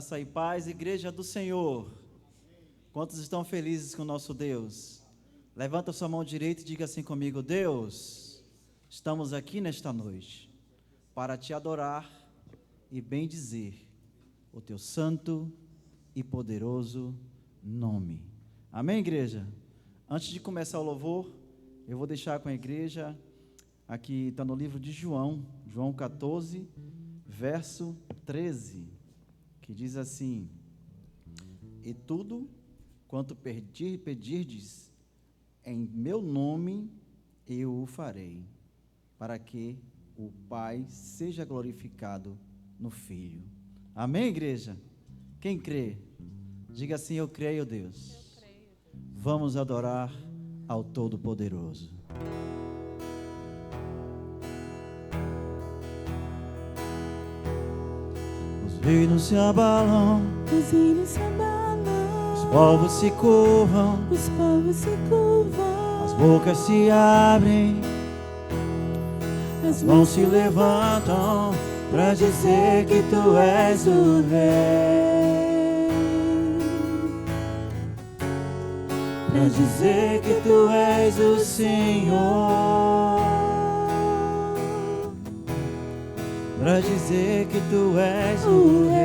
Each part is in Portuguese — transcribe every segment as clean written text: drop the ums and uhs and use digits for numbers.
Graça e paz, Igreja do Senhor. Quantos estão felizes com o nosso Deus? Levanta sua mão direita e diga assim comigo: Deus, estamos aqui nesta noite para te adorar e bendizer o teu santo e poderoso nome. Amém, igreja? Antes de começar o louvor, eu vou deixar com a igreja, aqui está no livro de João 14, verso 13, que diz assim: e tudo quanto pedirdes em meu nome, eu o farei, para que o Pai seja glorificado no Filho. Amém, igreja? Quem crê? Diga assim: eu creio, Deus. Vamos adorar ao Todo-Poderoso. Os reinos se abalam, os povos se curvam, as bocas se abrem, as mãos se levantam para dizer que tu és o Rei, para dizer que tu és o Senhor, para dizer que tu és o Rei,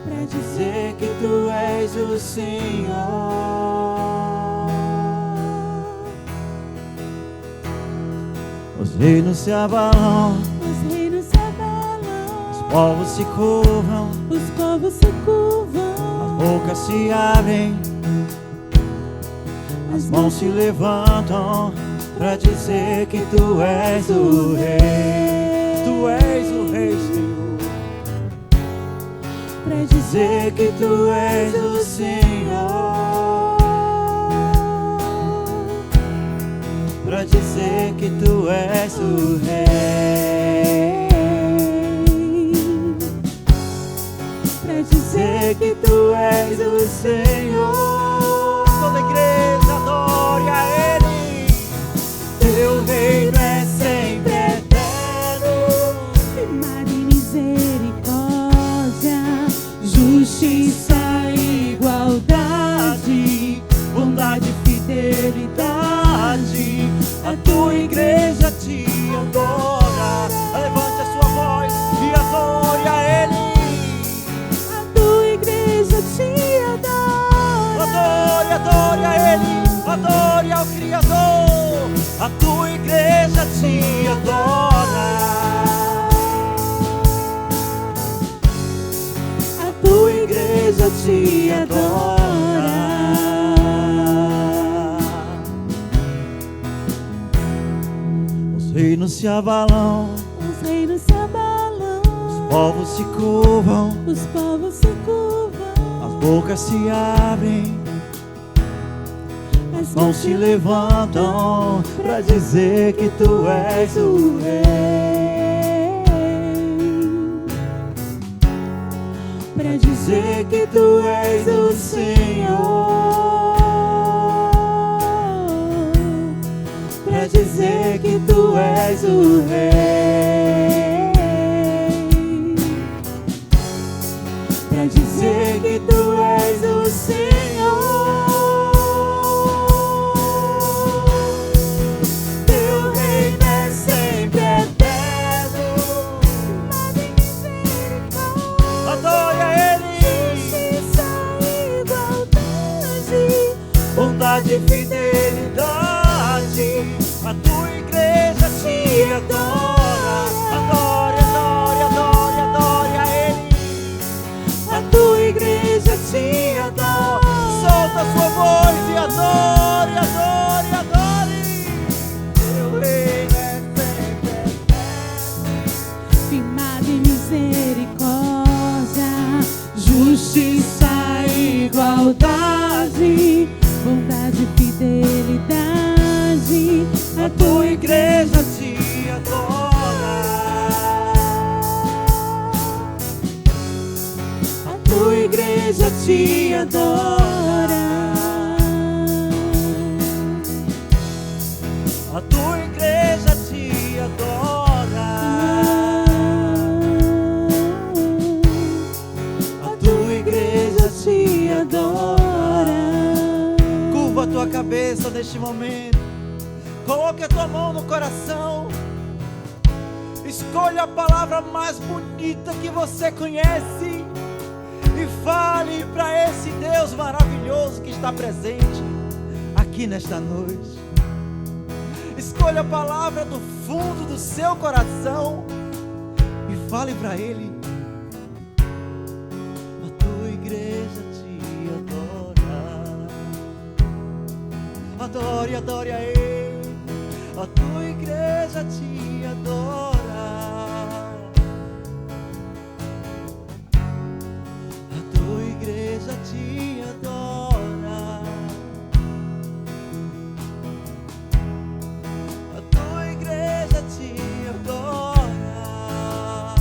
para dizer que tu és o Senhor. Os reinos se abalam, os povos se curvam, as bocas se abrem, as mãos se levantam para dizer que tu és o Rei. Tu és o Rei, Senhor. Para dizer que tu és o Senhor, para dizer que tu és o Rei, para dizer que tu és o Senhor. Toda a igreja adore a Ele. Teu reino é sempre eterno, firmado em misericórdia, justiça e igualdade, bondade e fidelidade. A tua igreja te adora. Levante a sua voz e adore a Ele. A tua igreja te adora. Adore, adore a Ele. Adore ao Criador. A tua igreja te adora. A tua igreja te adora. Os reinos se abalam, Os reinos se abalam, os povos se curvam, os povos se curvam, as bocas se abrem, as mãos se levantam para dizer que tu és o Rei, para dizer que tu és o Senhor, para dizer que tu és o Rei, para dizer que tu és o Senhor. Teu reino é sempre eterno, firmado em misericórdia, Adore a Ele. justiça e igualdade, Bondade e fidelidade. A tua igreja te adora. Adore, adore, adore, adore a Ele. a tua igreja te adora. Solta a sua voz e adore, adore, adore. Teu reino é sempre eterno, Firmado em misericórdia, justiça e igualdade, bondade e fidelidade. a tua igreja te adora. A tua igreja te adora. A tua igreja te adora. neste momento. Coloque a tua mão no coração. Escolha a palavra mais bonita que você conhece e fale para esse Deus maravilhoso que está presente aqui nesta noite. Escolha a palavra do fundo do seu coração e fale para Ele. A tua igreja te adora. Adore, adore a Ele. A tua igreja te adora. A tua igreja te adora. A tua igreja te adora.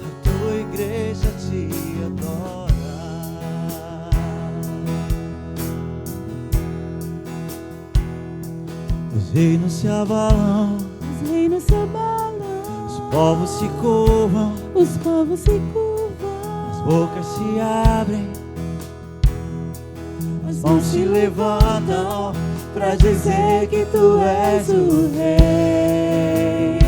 A tua igreja te adora. Os reinos se abalam, Os reinos se abalam, os povos se curvam, os povos se curvam, as bocas se abrem, as mãos se levantam para dizer que tu és o Rei,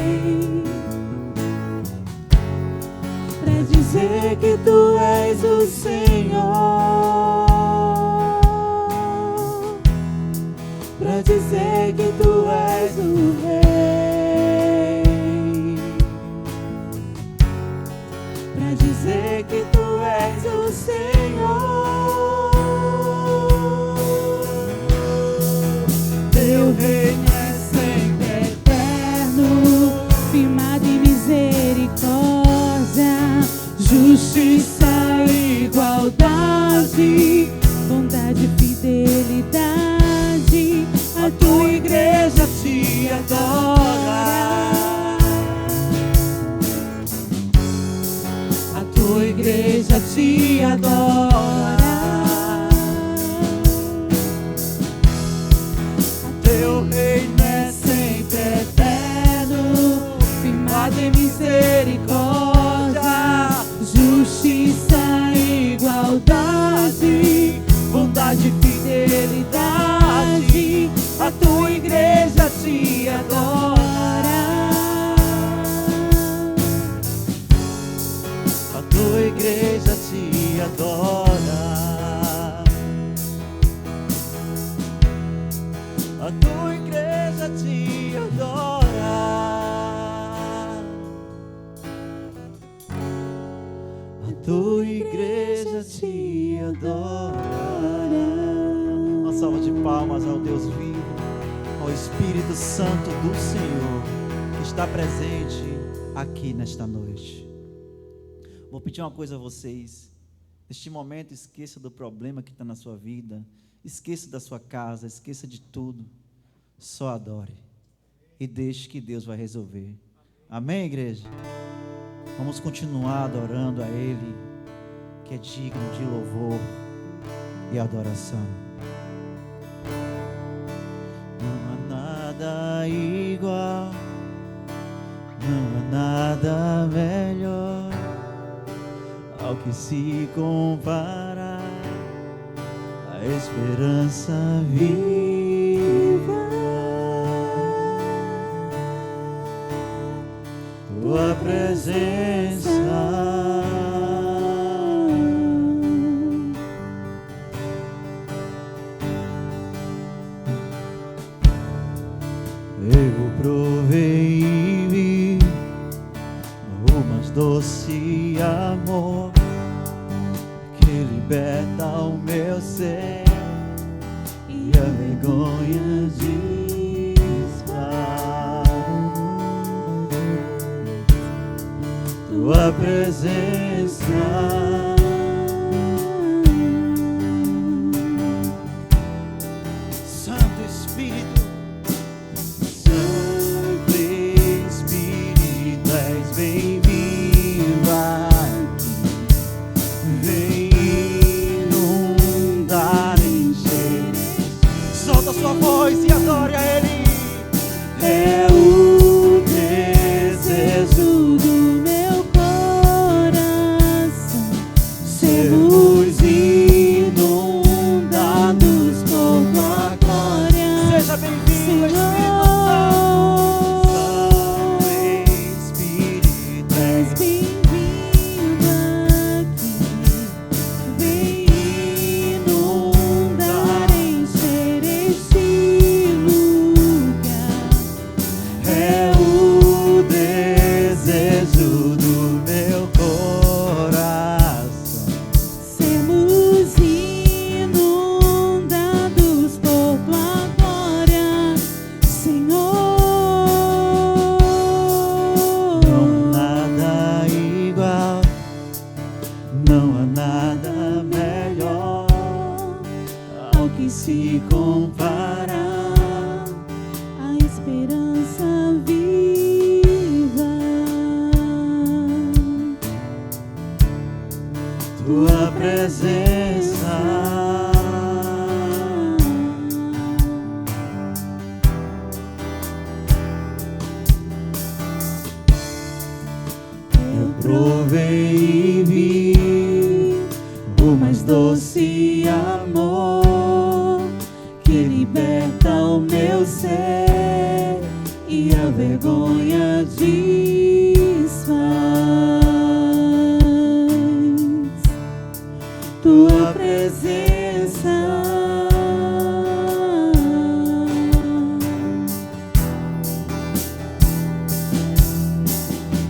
para dizer que tu és o Senhor, para dizer que tu és o Rei, para dizer que tu és o Senhor. teu reino é sempre Eterno, firmado em misericórdia, justiça e igualdade, bondade e fidelidade. a tua igreja te adora. A tua igreja te adora. Teu reino é sempre eterno, Firmado em misericórdia, justiça e igualdade, bondade e fidelidade. A tua igreja te adora. A tua igreja te adora. A tua igreja te adora. A tua igreja te adora. Uma salva de palmas ao Deus vivo, ao Espírito Santo do Senhor, que está presente aqui nesta noite. Vou pedir uma coisa a vocês. Neste momento, esqueça do problema que está na sua vida, esqueça da sua casa, esqueça de tudo. Só adore e deixe que Deus vai resolver. Amém, igreja? Vamos continuar adorando a Ele, que é digno de louvor e adoração. Não há nada igual, não há nada melhor ao que se compara a esperança viva. Tua presença eu provei e vi o mais doce amor que liberta o meu ser e a vergonha desfaz. Tua presença Santo Espírito, Santo Espírito, és bem-vindo aqui. Vem inundar, encher. Solta a sua voz e adore a Ele. É o desejo do meu coração ao que se compara a esperança viva. Tua presença. Eu provei e vi o mais doce amor que liberta o meu ser e a vergonha desfaz. Tua presença.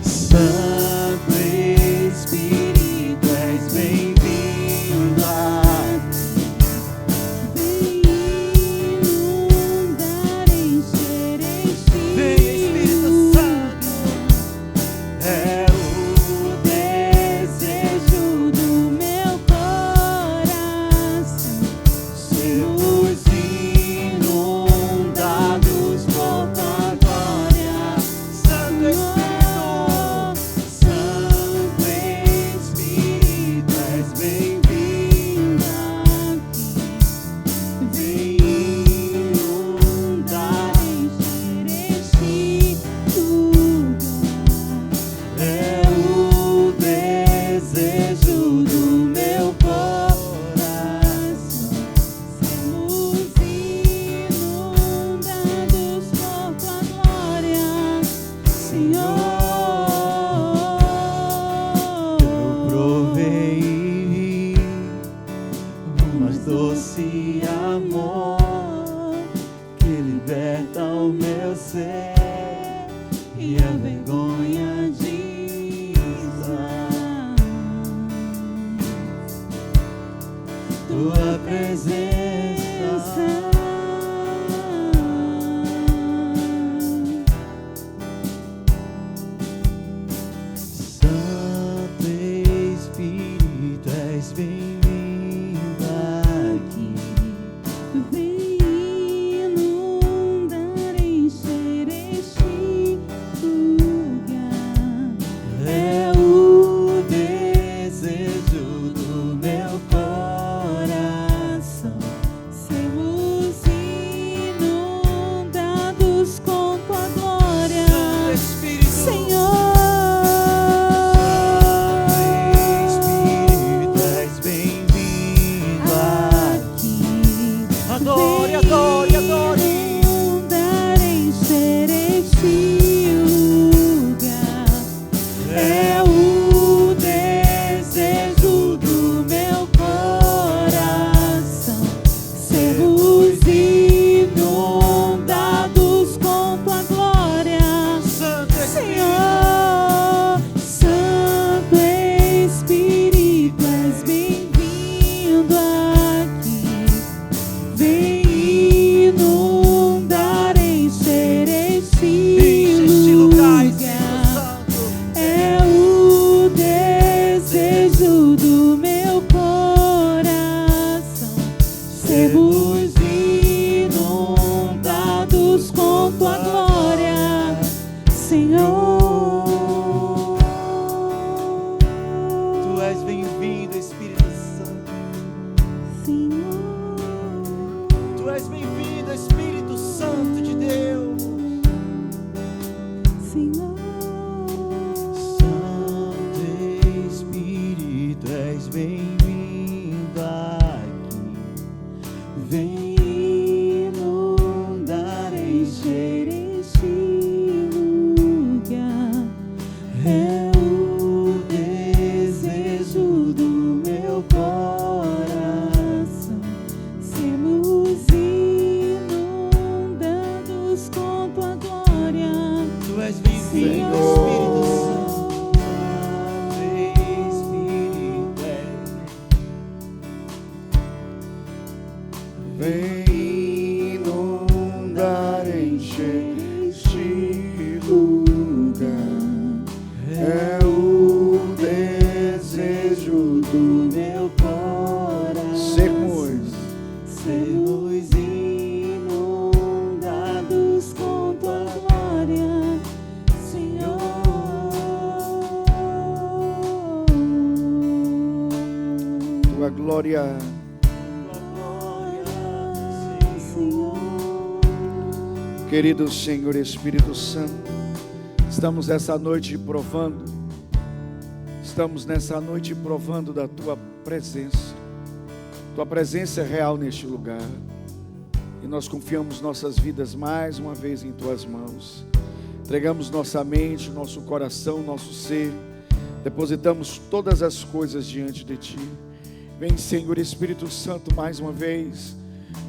Santo Espírito, és bem-vindo aqui. Vem inundar, encher este Vem, Espírito Santo. É o desejo do meu coração. sermos inundados por tua glória. Santo Espírito, Santo Espírito, és bem-vindo aqui. Vem inundar, Encher este lugar. é o desejo do meu coração. Sermos inundados por tua glória, Senhor. Eu provei e vi o mais doce amor que liberta o meu ser e a vergonha desfaz. Tua presença. Santo Espírito, és bem-vindo aqui. Vem inundar, encher este lugar. É o desejo do meu coração. Sermos inundados com tua glória, Espírito, Senhor. Espírito, és bem-vindo aqui. Adore, adore, adore. Inundar, encher este lugar. É o desejo do meu Coração, sermos inundados com tua glória, Santo Senhor. Santo Espírito, és bem-vindo aqui. Vem inundar, encher este lugar, lugar. Espírito Santo. É o desejo do meu coração. Sermos inundados com tua glória, Senhor. Tu és bem-vindo, Espírito Santo. Senhor. Tu és bem-vindo, Espírito Santo de Deus. Senhor. Santo Espírito, és bem-vindo aqui. Vem inundar, encher este lugar. é o desejo do meu coração. Sermos inundados com tua glória. Tu és bem-vindo, Espírito Santo. Vem inundar, encher este lugar. É o desejo do meu coração. Sermos sermos inundados com tua glória, Senhor. Tua glória, Senhor. querido Senhor Espírito Santo, estamos nessa noite provando da tua presença. Tua presença é real neste lugar. E nós confiamos nossas vidas mais uma vez em tuas mãos. Entregamos nossa mente, nosso coração, nosso ser. Depositamos todas as coisas diante de ti. Vem, Senhor Espírito Santo, mais uma vez,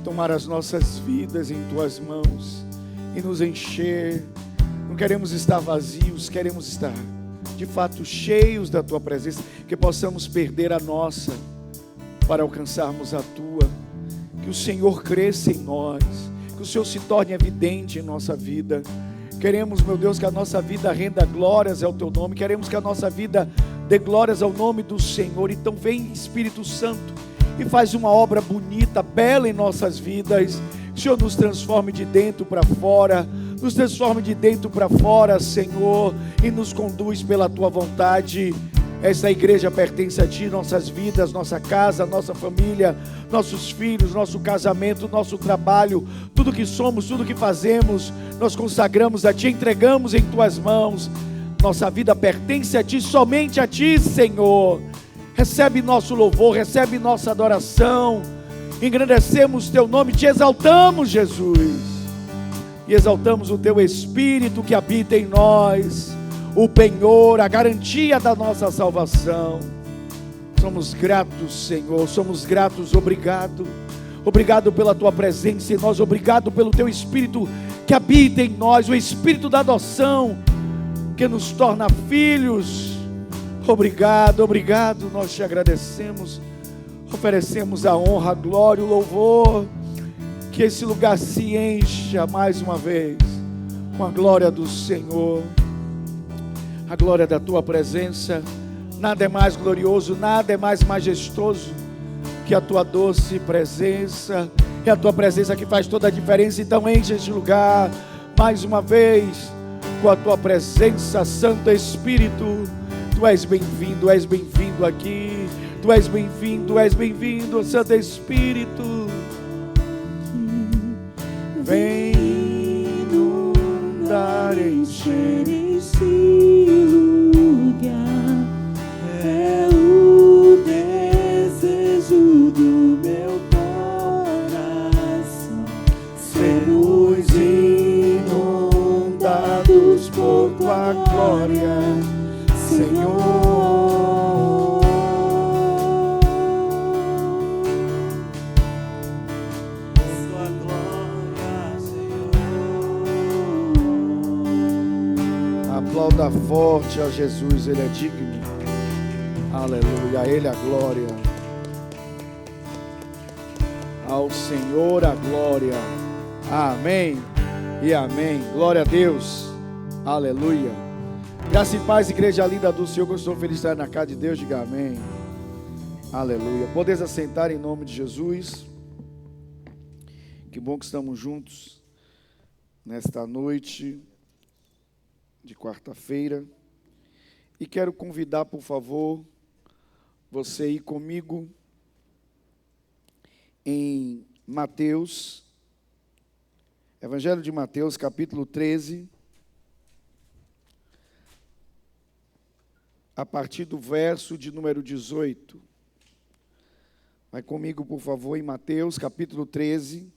tomar as nossas vidas em tuas mãos e nos encher. Não queremos estar vazios, queremos estar de fato cheios da tua presença, que possamos perder a nossa para alcançarmos a tua. Que o Senhor cresça em nós, que o Senhor se torne evidente em nossa vida. Queremos, meu Deus, que a nossa vida renda glórias ao teu nome. Queremos que a nossa vida dê glórias ao nome do Senhor. Então vem, Espírito Santo, e faz uma obra bonita, bela em nossas vidas. Que o Senhor nos transforme de dentro para fora, nos transforme de dentro para fora, Senhor, e nos conduz pela tua vontade. Essa igreja pertence a ti, nossas vidas, nossa casa, nossa família, nossos filhos, nosso casamento, nosso trabalho, tudo que somos, tudo que fazemos, nós consagramos a ti, entregamos em tuas mãos. Nossa vida pertence a ti, somente a ti, Senhor. Recebe nosso louvor, recebe nossa adoração. Engrandecemos teu nome, te exaltamos, Jesus. E exaltamos o teu Espírito que habita em nós, o penhor, a garantia da nossa salvação. Somos gratos, Senhor, somos gratos, obrigado. Obrigado pela tua presença em nós, obrigado pelo teu Espírito que habita em nós, o Espírito da adoção, que nos torna filhos. Obrigado, obrigado, nós te agradecemos, oferecemos a honra, a glória, o louvor. Que esse lugar se encha mais uma vez com a glória do Senhor, a glória da tua presença. Nada é mais glorioso, nada é mais majestoso que a tua doce presença. É a tua presença que faz toda a diferença. Então enche este lugar mais uma vez com a tua presença, Santo Espírito. Tu és bem-vindo aqui. Tu és bem-vindo, Santo Espírito. Vem inundar, encher esse lugar. É o desejo do meu coração. sermos inundados por tua glória, Senhor. Aplauda forte a Jesus, Ele é digno. Aleluia, a Ele a glória. Ao Senhor a glória. Amém e amém. Glória a Deus. Aleluia. Graça e paz, igreja linda do Senhor. Eu estou feliz de estar na casa de Deus. Diga amém. Aleluia. Podeis assentar em nome de Jesus. Que bom que estamos juntos nesta noite de quarta-feira, e quero convidar, por favor, você a ir comigo em Mateus, Evangelho de Mateus, capítulo 13, a partir do verso de número 18. Vai comigo, por favor, em Mateus, capítulo 13,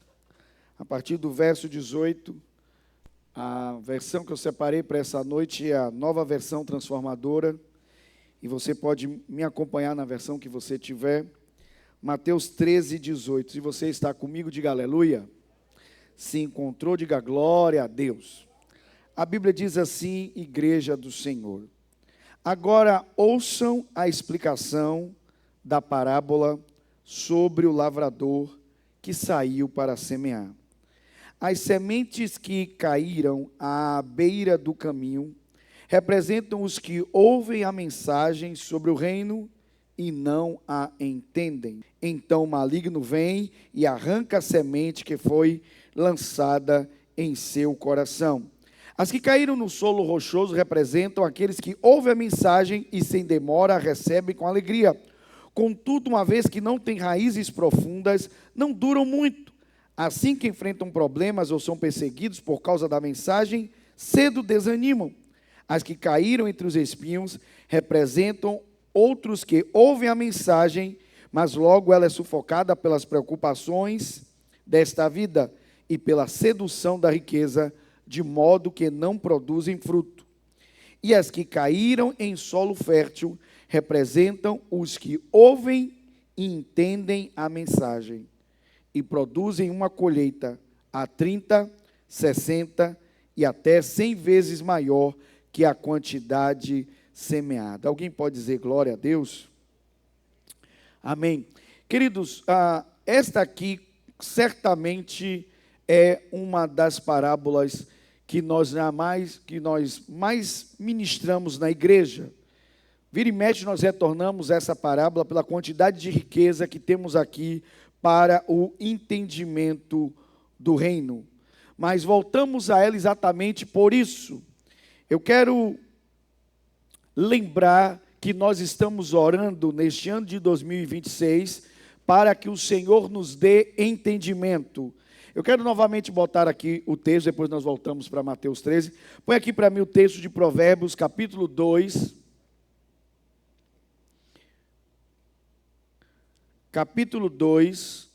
a partir do verso 18. A versão que eu separei para essa noite é a Nova Versão Transformadora, e você pode me acompanhar na versão que você tiver. Mateus 13, 18. Se você está comigo, diga aleluia. Se encontrou, diga glória a Deus. A Bíblia diz assim, igreja do Senhor: agora ouçam a explicação da parábola sobre o lavrador que saiu para semear. As sementes que caíram à beira do caminho representam os que ouvem a mensagem sobre o reino e não a entendem. Então o maligno vem e arranca a semente que foi lançada em seu coração. As que caíram no solo rochoso representam aqueles que ouvem a mensagem e sem demora a recebem com alegria. Contudo, uma vez que não têm raízes profundas, não duram muito. Assim que enfrentam problemas ou são perseguidos por causa da mensagem, cedo desanimam. As que caíram entre os espinhos representam outros que ouvem a mensagem, mas logo ela é sufocada pelas preocupações desta vida e pela sedução da riqueza, de modo que não produzem fruto. E as que caíram em solo fértil representam os que ouvem e entendem a mensagem e produzem uma colheita a 30, 60 e até 100 vezes maior que a quantidade semeada. Alguém pode dizer glória a Deus? Amém. Queridos, esta aqui certamente é uma das parábolas que nós mais ministramos na igreja. Vira e mexe, nós retornamos essa parábola pela quantidade de riqueza que temos aqui para o entendimento do reino. Mas voltamos a ela exatamente por isso. Eu quero lembrar que nós estamos orando neste ano de 2026 para que o Senhor nos dê entendimento. Eu quero novamente botar aqui o texto, depois nós voltamos para Mateus 13. Põe aqui para mim o texto de Provérbios, capítulo 2. Capítulo 2.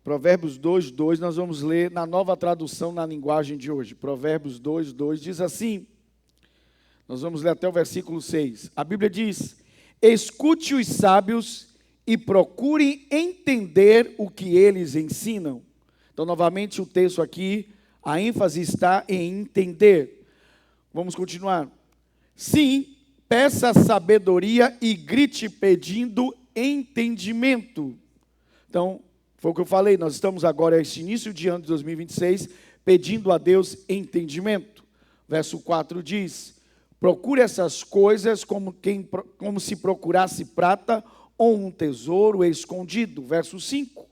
Provérbios 2, 2, nós vamos ler na nova tradução na linguagem de hoje. Provérbios 2, 2 diz assim, nós vamos ler até o versículo 6. A Bíblia diz: escute os sábios e procure entender o que eles ensinam. Então, novamente, o texto aqui, a ênfase está em entender. Vamos continuar. Sim, peça sabedoria e grite pedindo entendimento. Então, foi o que eu falei, nós estamos agora, este início de ano de 2026, pedindo a Deus entendimento. Verso 4 diz: procure essas coisas como se procurasse prata ou um tesouro escondido. Verso 5.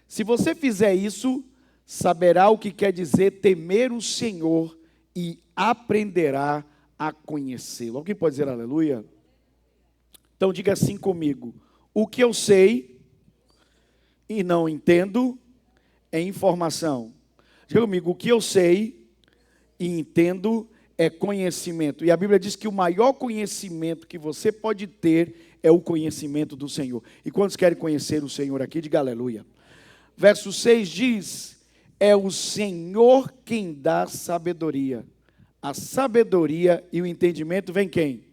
Se você fizer isso, saberá o que quer dizer temer o Senhor e aprenderá a conhecê-lo. Alguém pode dizer aleluia? Então diga assim comigo: o que eu sei e não entendo é informação. Diga comigo: o que eu sei e entendo é conhecimento. E a Bíblia diz que o maior conhecimento que você pode ter é o conhecimento do Senhor. E quantos querem conhecer o Senhor aqui? Diga aleluia. Verso 6 diz: é o Senhor quem dá sabedoria. A sabedoria e o entendimento vem quem?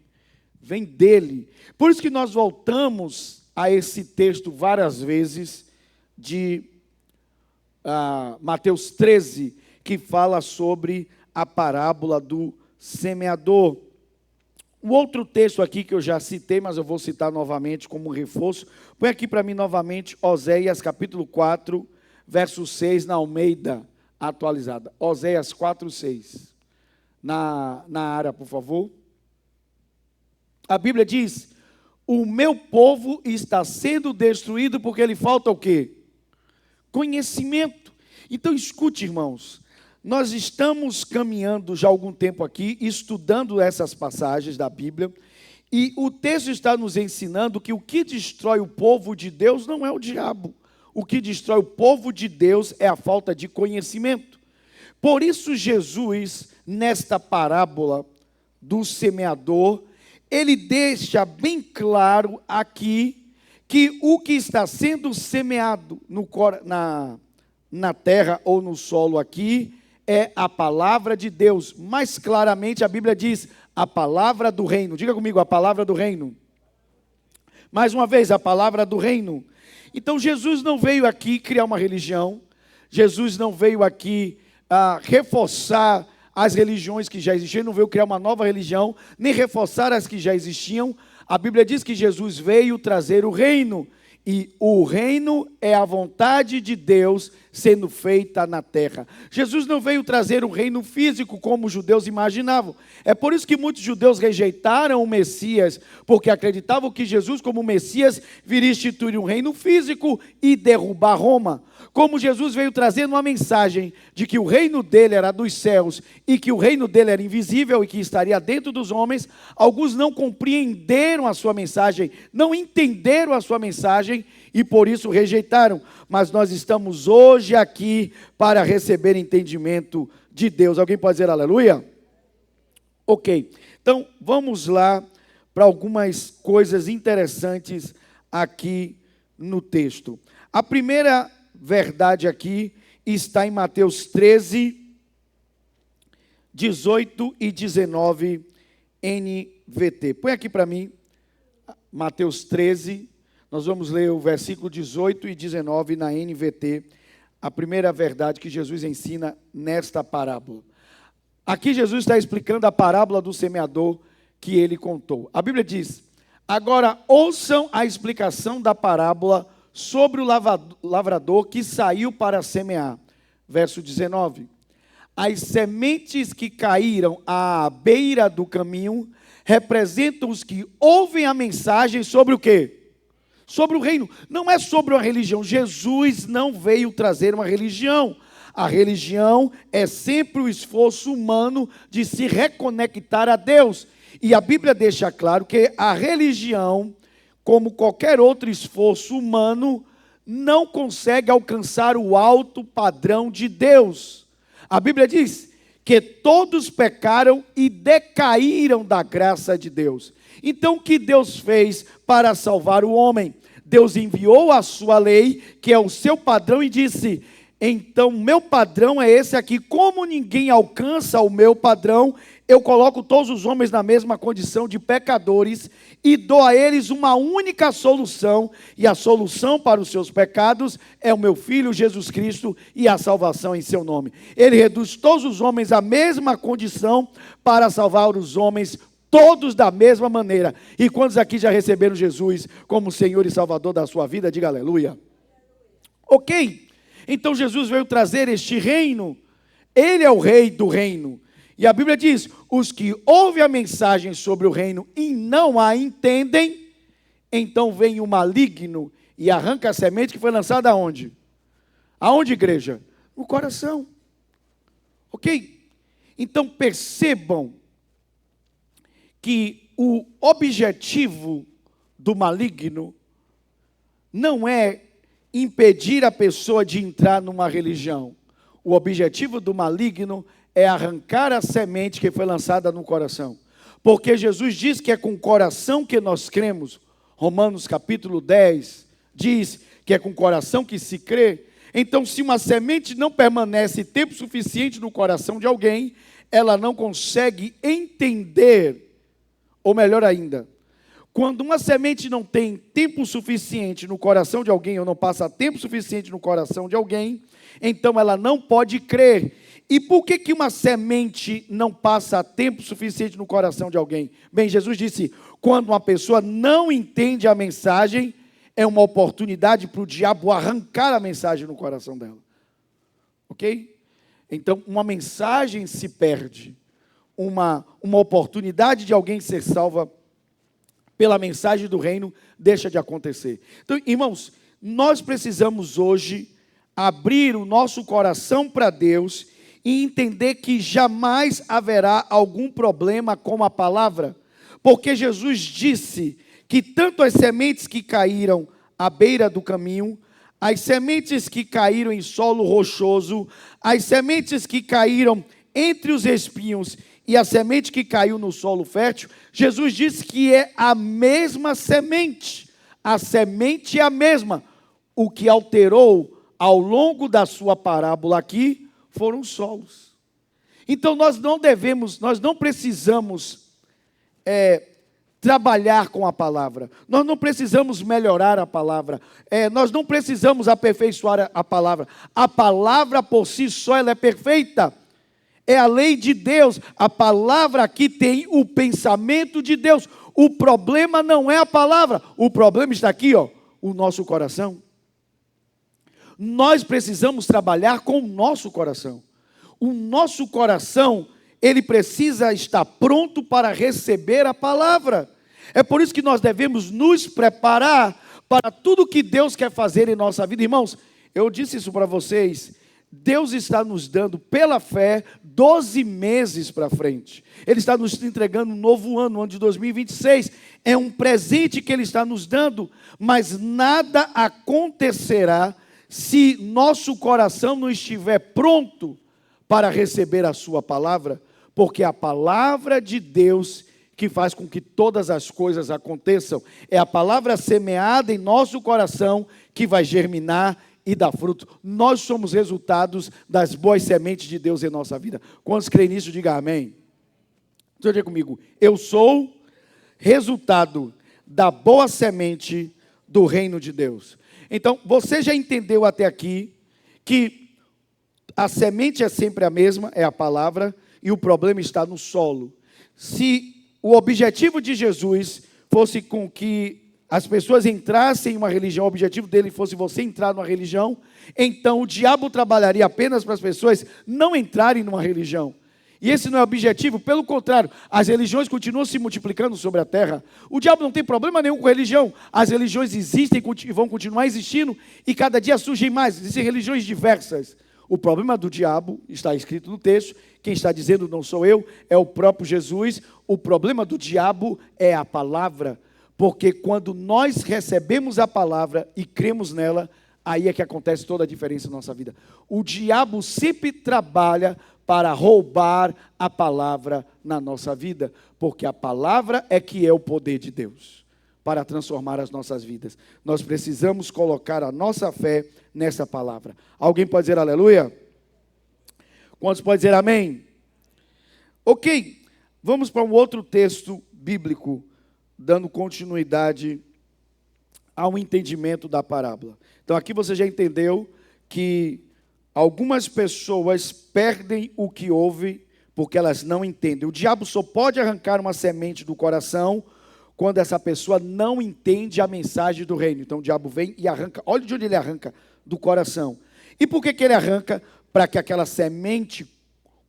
Vem dele. Por isso que nós voltamos a esse texto várias vezes de Mateus 13, que fala sobre a parábola do semeador. O outro texto aqui que eu já citei, mas eu vou citar novamente como reforço. Põe aqui para mim novamente Oséias capítulo 4, verso 6, na Almeida atualizada. Oséias 4, 6. Na área, por favor. A Bíblia diz: o meu povo está sendo destruído porque lhe falta o quê? Conhecimento. Então escute, irmãos, nós estamos caminhando já há algum tempo aqui, estudando essas passagens da Bíblia, e o texto está nos ensinando que o que destrói o povo de Deus não é o diabo. O que destrói o povo de Deus é a falta de conhecimento. Por isso Jesus, nesta parábola do semeador, ele deixa bem claro aqui que o que está sendo semeado na terra ou no solo aqui é a palavra de Deus. Mais claramente a Bíblia diz a palavra do reino. Diga comigo, a palavra do reino. Mais uma vez, a palavra do reino. Então Jesus não veio aqui criar uma religião. Jesus não veio aqui reforçar as religiões que já existiam, não veio criar uma nova religião, nem reforçar as que já existiam. A Bíblia diz que Jesus veio trazer o reino. E o reino é a vontade de Deus sendo feita na terra. Jesus não veio trazer um reino físico como os judeus imaginavam. É por isso que muitos judeus rejeitaram o Messias, porque acreditavam que Jesus, como Messias, viria instituir um reino físico e derrubar Roma. Como Jesus veio trazendo uma mensagem de que o reino dele era dos céus e que o reino dele era invisível e que estaria dentro dos homens, alguns não compreenderam a sua mensagem, não entenderam a sua mensagem e por isso rejeitaram. Mas nós estamos hoje aqui para receber entendimento de Deus. Alguém pode dizer aleluia? Ok, então vamos lá para algumas coisas interessantes aqui no texto. A primeira verdade aqui está em Mateus 13, 18 e 19, NVT. Põe aqui para mim, Mateus 13, nós vamos ler o versículo 18 e 19 na NVT, a primeira verdade que Jesus ensina nesta parábola. Aqui Jesus está explicando a parábola do semeador que ele contou. A Bíblia diz: agora ouçam a explicação da parábola sobre o lavrador que saiu para semear. Verso 19. As sementes que caíram à beira do caminho representam os que ouvem a mensagem sobre o quê? Sobre o reino. Não é sobre uma religião. Jesus não veio trazer uma religião. A religião é sempre o esforço humano de se reconectar a Deus. E a Bíblia deixa claro que a religião, como qualquer outro esforço humano, não consegue alcançar o alto padrão de Deus. A Bíblia diz que todos pecaram e decaíram da graça de Deus. Então, o que Deus fez para salvar o homem? Deus enviou a sua lei, que é o seu padrão, e disse: então, meu padrão é esse aqui. Como ninguém alcança o meu padrão, eu coloco todos os homens na mesma condição de pecadores e dou a eles uma única solução. E a solução para os seus pecados é o meu Filho Jesus Cristo e a salvação em seu nome. Ele reduz todos os homens à mesma condição para salvar os homens todos da mesma maneira. E quantos aqui já receberam Jesus como Senhor e Salvador da sua vida? Diga aleluia. Ok, então Jesus veio trazer este reino. Ele é o rei do reino. E a Bíblia diz: os que ouvem a mensagem sobre o reino e não a entendem, então vem o maligno e arranca a semente que foi lançada aonde? Aonde, igreja? No coração. Ok? Então percebam que o objetivo do maligno não é impedir a pessoa de entrar numa religião. O objetivo do maligno é arrancar a semente que foi lançada no coração. Porque Jesus diz que é com o coração que nós cremos. Romanos capítulo 10 diz que é com o coração que se crê. Então, se uma semente não permanece tempo suficiente no coração de alguém, ela não consegue entender. Ou melhor ainda, quando uma semente não tem tempo suficiente no coração de alguém, ou não passa tempo suficiente no coração de alguém, então ela não pode crer. E por que uma semente não passa tempo suficiente no coração de alguém? Bem, Jesus disse: quando uma pessoa não entende a mensagem, é uma oportunidade para o diabo arrancar a mensagem no coração dela. Ok? Então, uma mensagem se perde. Uma oportunidade de alguém ser salva pela mensagem do reino deixa de acontecer. Então, irmãos, nós precisamos hoje abrir o nosso coração para Deus e entender que jamais haverá algum problema com a palavra, porque Jesus disse que tanto as sementes que caíram à beira do caminho, as sementes que caíram em solo rochoso, as sementes que caíram entre os espinhos e a semente que caiu no solo fértil, Jesus disse que é a mesma semente. A semente é a mesma. O que alterou ao longo da sua parábola aqui foram os solos. Então nós não precisamos trabalhar com a palavra. Nós não precisamos melhorar a palavra. Nós não precisamos aperfeiçoar a palavra. A palavra por si só ela é perfeita. É a lei de Deus. A palavra aqui tem o pensamento de Deus. O problema não é a palavra. O problema está aqui, ó. o nosso coração? Nós precisamos trabalhar com o nosso coração. O nosso coração, ele precisa estar pronto para receber a palavra. É por isso que nós devemos nos preparar para tudo que Deus quer fazer em nossa vida. Irmãos, eu disse isso para vocês, Deus está nos dando, pela fé, 12 meses para frente. Ele está nos entregando um novo ano, o ano de 2026. É um presente que Ele está nos dando, mas nada acontecerá se nosso coração não estiver pronto para receber a sua palavra, porque a palavra de Deus que faz com que todas as coisas aconteçam, é a palavra semeada em nosso coração que vai germinar e dar fruto. Nós somos resultados das boas sementes de Deus em nossa vida. Quantos creem nisso, diga amém. Então diga comigo, eu sou resultado da boa semente do reino de Deus. Então, você já entendeu até aqui que a semente é sempre a mesma, é a palavra, e o problema está no solo. Se o objetivo de Jesus fosse com que as pessoas entrassem em uma religião, o objetivo dele fosse você entrar numa religião, então o diabo trabalharia apenas para as pessoas não entrarem numa religião. E esse não é o objetivo, pelo contrário, as religiões continuam se multiplicando sobre a terra. O diabo não tem problema nenhum com religião. As religiões existem e vão continuar existindo, e cada dia surgem mais, existem religiões diversas. O problema do diabo, está escrito no texto, quem está dizendo não sou eu, é o próprio Jesus. O problema do diabo é a palavra, porque quando nós recebemos a palavra e cremos nela, aí é que acontece toda a diferença na nossa vida. O diabo sempre trabalha para roubar a palavra na nossa vida, porque a palavra é que é o poder de Deus para transformar as nossas vidas. Nós precisamos colocar a nossa fé nessa palavra. Alguém pode dizer aleluia? Quantos podem dizer amém? Ok, vamos para um outro texto bíblico, dando continuidade ao entendimento da parábola. Então aqui você já entendeu que algumas pessoas perdem o que ouvem porque elas não entendem. O diabo só pode arrancar uma semente do coração quando essa pessoa não entende a mensagem do reino. Então o diabo vem e arranca, olha de onde ele arranca, do coração. E por que ele arranca? Para que aquela semente,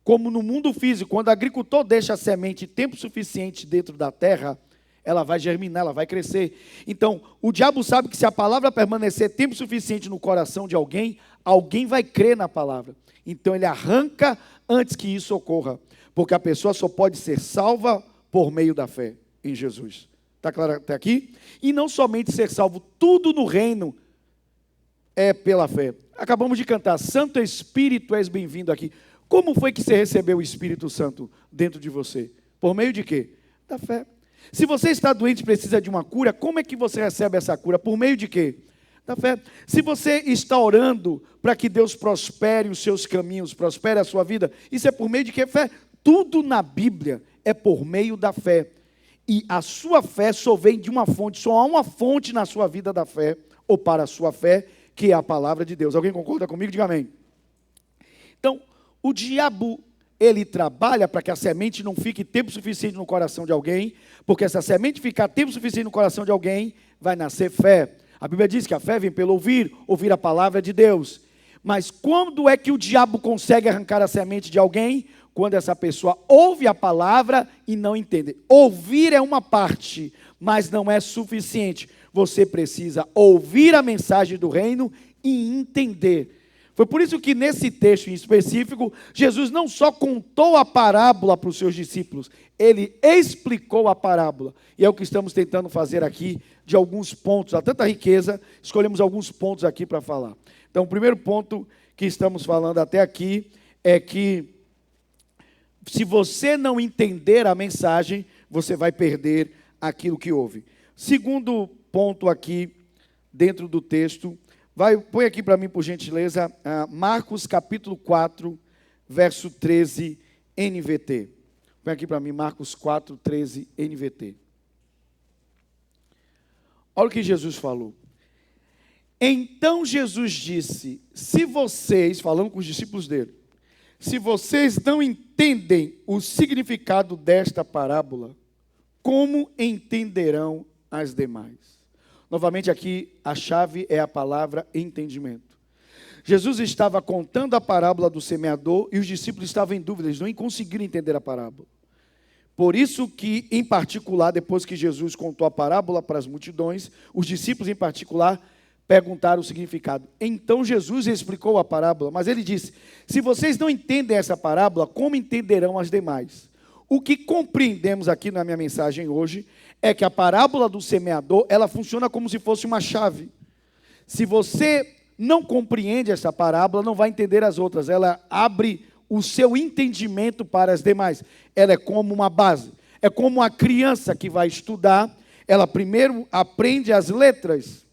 como no mundo físico, quando o agricultor deixa a semente tempo suficiente dentro da terra, ela vai germinar, ela vai crescer. Então, o diabo sabe que se a palavra permanecer tempo suficiente no coração de alguém, alguém vai crer na palavra. Então, ele arranca antes que isso ocorra, porque a pessoa só pode ser salva por meio da fé em Jesus. Está claro até aqui? E não somente ser salvo, tudo no reino é pela fé. Acabamos de cantar, Santo Espírito, és bem-vindo aqui. Como foi que você recebeu o Espírito Santo dentro de você? Por meio de quê? Da fé. Se você está doente e precisa de uma cura, como é que você recebe essa cura? Por meio de quê? Da fé. Se você está orando para que Deus prospere os seus caminhos, prospere a sua vida, isso é por meio de quê? Fé. Tudo na Bíblia é por meio da fé. E a sua fé só vem de uma fonte, só há uma fonte na sua vida da fé, ou para a sua fé, que é a palavra de Deus. Alguém concorda comigo? Diga amém. Então, o diabo, ele trabalha para que a semente não fique tempo suficiente no coração de alguém, porque se a semente ficar tempo suficiente no coração de alguém, vai nascer fé. A Bíblia diz que a fé vem pelo ouvir a palavra de Deus. Mas quando é que o diabo consegue arrancar a semente de alguém? Quando essa pessoa ouve a palavra e não entende. Ouvir é uma parte, mas não é suficiente. Você precisa ouvir a mensagem do reino e entender. Foi por isso que nesse texto em específico, Jesus não só contou a parábola para os seus discípulos, ele explicou a parábola. E é o que estamos tentando fazer aqui, de alguns pontos. Há tanta riqueza, escolhemos alguns pontos aqui para falar. Então, o primeiro ponto que estamos falando até aqui é que se você não entender a mensagem, você vai perder aquilo que ouve. Segundo ponto aqui, dentro do texto, põe aqui para mim, por gentileza, Marcos capítulo 4, verso 13, NVT. Põe aqui para mim, Marcos 4, 13, NVT. Olha o que Jesus falou. Então Jesus disse, se vocês, falando com os discípulos dele, se vocês não entendem o significado desta parábola, como entenderão as demais? Novamente aqui, a chave é a palavra entendimento. Jesus estava contando a parábola do semeador e os discípulos estavam em dúvida, eles não conseguiram entender a parábola. Por isso que, em particular, depois que Jesus contou a parábola para as multidões, os discípulos, em particular, perguntaram o significado. Então Jesus explicou a parábola, mas ele disse: se vocês não entendem essa parábola, como entenderão as demais? O que compreendemos aqui na minha mensagem hoje é que a parábola do semeador, ela funciona como se fosse uma chave. Se você não compreende essa parábola, não vai entender as outras. Ela abre o seu entendimento para as demais. Ela é como uma base. É como uma criança que vai estudar. Ela primeiro aprende as letras.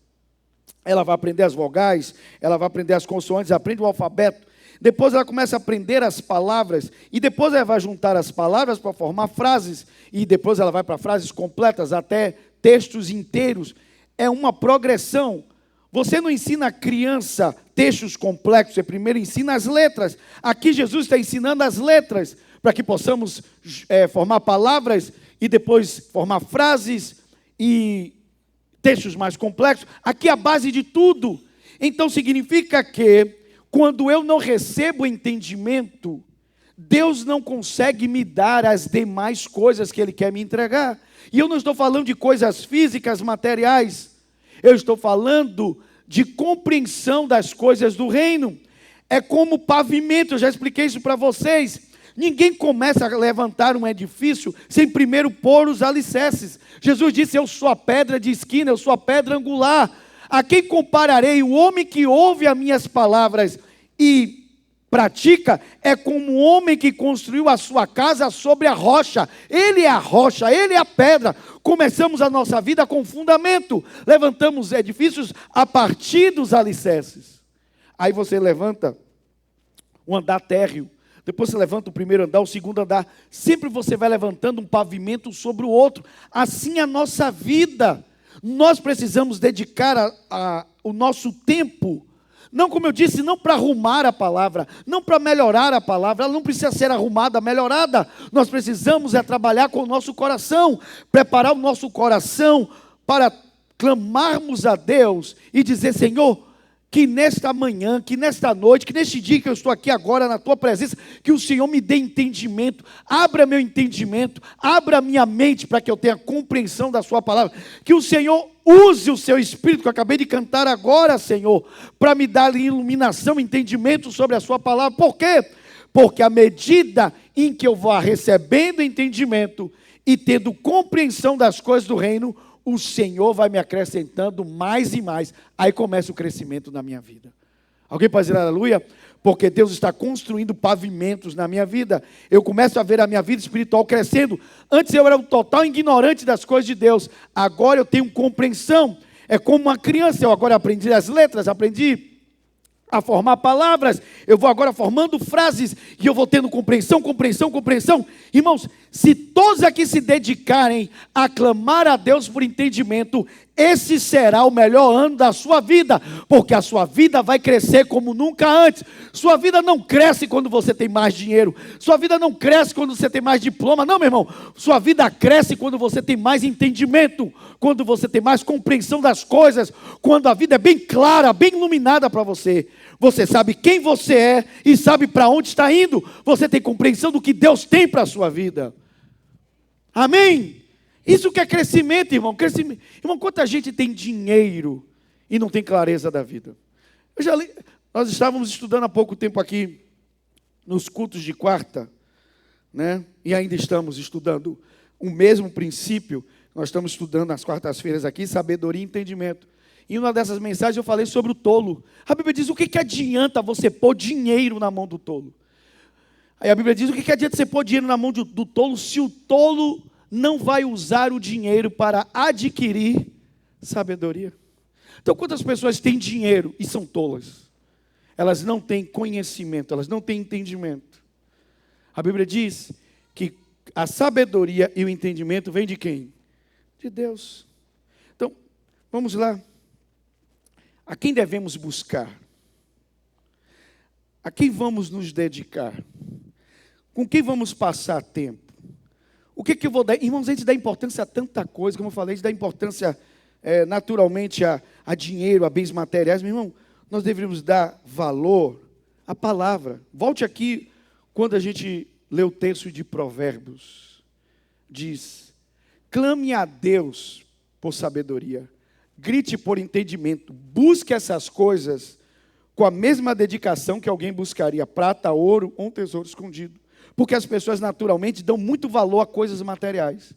Ela vai aprender as vogais. Ela vai aprender as consoantes. Aprende o alfabeto. Depois ela começa a aprender as palavras. E depois ela vai juntar as palavras para formar frases. E depois ela vai para frases completas, até textos inteiros. É uma progressão. Você não ensina a criança textos complexos, você primeiro ensina as letras. Aqui Jesus está ensinando as letras, para que possamos formar palavras e depois formar frases e textos mais complexos. Aqui é a base de tudo. Então significa que, quando eu não recebo entendimento, Deus não consegue me dar as demais coisas que Ele quer me entregar. E eu não estou falando de coisas físicas, materiais. Eu estou falando de compreensão das coisas do reino. É como pavimento, eu já expliquei isso para vocês. Ninguém começa a levantar um edifício sem primeiro pôr os alicerces. Jesus disse: eu sou a pedra de esquina, eu sou a pedra angular. A quem compararei? O homem que ouve as minhas palavras e pratica é como um homem que construiu a sua casa sobre a rocha. Ele é a rocha, ele é a pedra. Começamos a nossa vida com fundamento. Levantamos edifícios a partir dos alicerces. Aí você levanta um andar térreo. Depois você levanta o primeiro andar, o segundo andar. Sempre você vai levantando um pavimento sobre o outro. Assim é a nossa vida. Nós precisamos dedicar o nosso tempo. Não, como eu disse, não para arrumar a palavra, não para melhorar a palavra, ela não precisa ser arrumada, melhorada. Nós precisamos trabalhar com o nosso coração, preparar o nosso coração para clamarmos a Deus e dizer: Senhor, que nesta manhã, que nesta noite, que neste dia que eu estou aqui agora na Tua presença, que o Senhor me dê entendimento, abra meu entendimento, abra minha mente para que eu tenha compreensão da Sua palavra, que o Senhor use o Seu Espírito, que eu acabei de cantar agora, Senhor, para me dar iluminação, entendimento sobre a Sua palavra. Por quê? Porque à medida em que eu vou recebendo entendimento e tendo compreensão das coisas do reino, o Senhor vai me acrescentando mais e mais. Aí começa o crescimento na minha vida. Alguém pode dizer aleluia? Porque Deus está construindo pavimentos na minha vida. Eu começo a ver a minha vida espiritual crescendo. Antes eu era um total ignorante das coisas de Deus. Agora eu tenho compreensão. É como uma criança. Eu agora aprendi as letras, aprendi a formar palavras. Eu vou agora formando frases e eu vou tendo compreensão. Irmãos, se todos aqui se dedicarem a clamar a Deus por entendimento, esse será o melhor ano da sua vida, porque a sua vida vai crescer como nunca antes. Sua vida não cresce quando você tem mais dinheiro, sua vida não cresce quando você tem mais diploma, não, meu irmão. Sua vida cresce quando você tem mais entendimento, quando você tem mais compreensão das coisas, quando a vida é bem clara, bem iluminada para você. Você sabe quem você é e sabe para onde está indo. Você tem compreensão do que Deus tem para a sua vida. Amém? Isso que é crescimento, irmão. Crescimento. Irmão, quanta gente tem dinheiro e não tem clareza da vida? Nós estávamos estudando há pouco tempo aqui, nos cultos de quarta, né? E ainda estamos estudando o mesmo princípio. Nós estamos estudando nas quartas-feiras aqui, sabedoria e entendimento. Em uma dessas mensagens eu falei sobre o tolo. A Bíblia diz: o que adianta você pôr dinheiro na mão do tolo? Aí a Bíblia diz: o que adianta você pôr dinheiro na mão do tolo se o tolo não vai usar o dinheiro para adquirir sabedoria? Então, quantas pessoas têm dinheiro e são tolas? Elas não têm conhecimento, elas não têm entendimento. A Bíblia diz que a sabedoria e o entendimento vêm de quem? De Deus. Então, vamos lá. A quem devemos buscar? A quem vamos nos dedicar? Com quem vamos passar tempo? O que eu vou dar? Irmãos, a gente dá importância a tanta coisa, como eu falei, a gente dá importância naturalmente a dinheiro, a bens materiais. Meu irmão, nós deveríamos dar valor à palavra. Volte aqui quando a gente lê o texto de Provérbios. Diz: clame a Deus por sabedoria, grite por entendimento, busque essas coisas com a mesma dedicação que alguém buscaria prata, ouro ou um tesouro escondido. Porque as pessoas naturalmente dão muito valor a coisas materiais.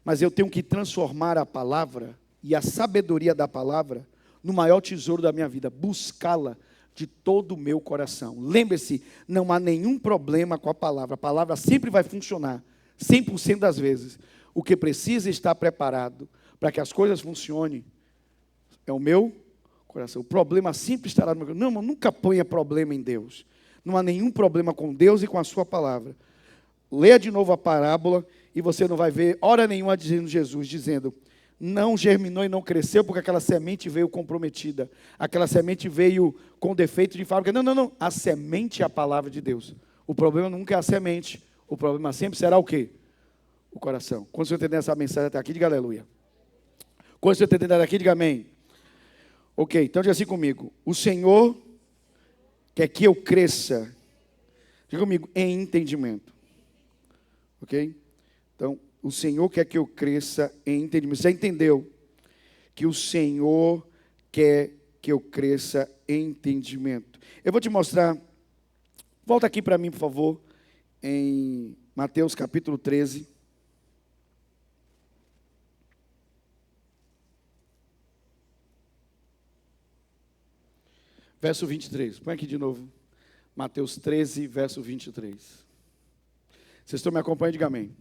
Mas eu tenho que transformar a palavra e a sabedoria da palavra no maior tesouro da minha vida, buscá-la de todo o meu coração. Lembre-se, não há nenhum problema com a palavra sempre vai funcionar, 100% das vezes. O que precisa estar preparado para que as coisas funcionem é o meu coração. O problema sempre estará no meu coração. Não, nunca ponha problema em Deus. Não há nenhum problema com Deus e com a sua palavra. Leia de novo a parábola e você não vai ver hora nenhuma dizendo Jesus, dizendo: não germinou e não cresceu porque aquela semente veio comprometida. Aquela semente veio com defeito de fábrica. Não. A semente é a palavra de Deus. O problema nunca é a semente. O problema sempre será o quê? O coração. Quando você entender essa mensagem até aqui, diga aleluia. Quando você entender até aqui, diga amém. Ok, então diga assim comigo: o Senhor quer que eu cresça, diga comigo, em entendimento. Ok? Então, o Senhor quer que eu cresça em entendimento. Você já entendeu que o Senhor quer que eu cresça em entendimento? Eu vou te mostrar, volta aqui para mim, por favor, em Mateus capítulo 13. Verso 23. Põe aqui de novo. Mateus 13, verso 23. Vocês estão me acompanhando? Diga amém.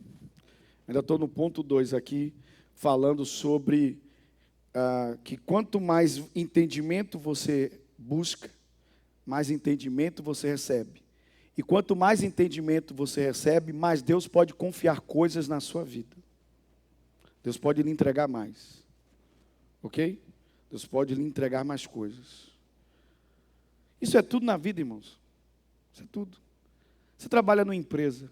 Ainda estou no ponto 2 aqui, falando sobre que quanto mais entendimento você busca, mais entendimento você recebe. E quanto mais entendimento você recebe, mais Deus pode confiar coisas na sua vida. Deus pode lhe entregar mais. Ok? Deus pode lhe entregar mais coisas. Isso é tudo na vida, irmãos. Isso é tudo. Você trabalha numa empresa.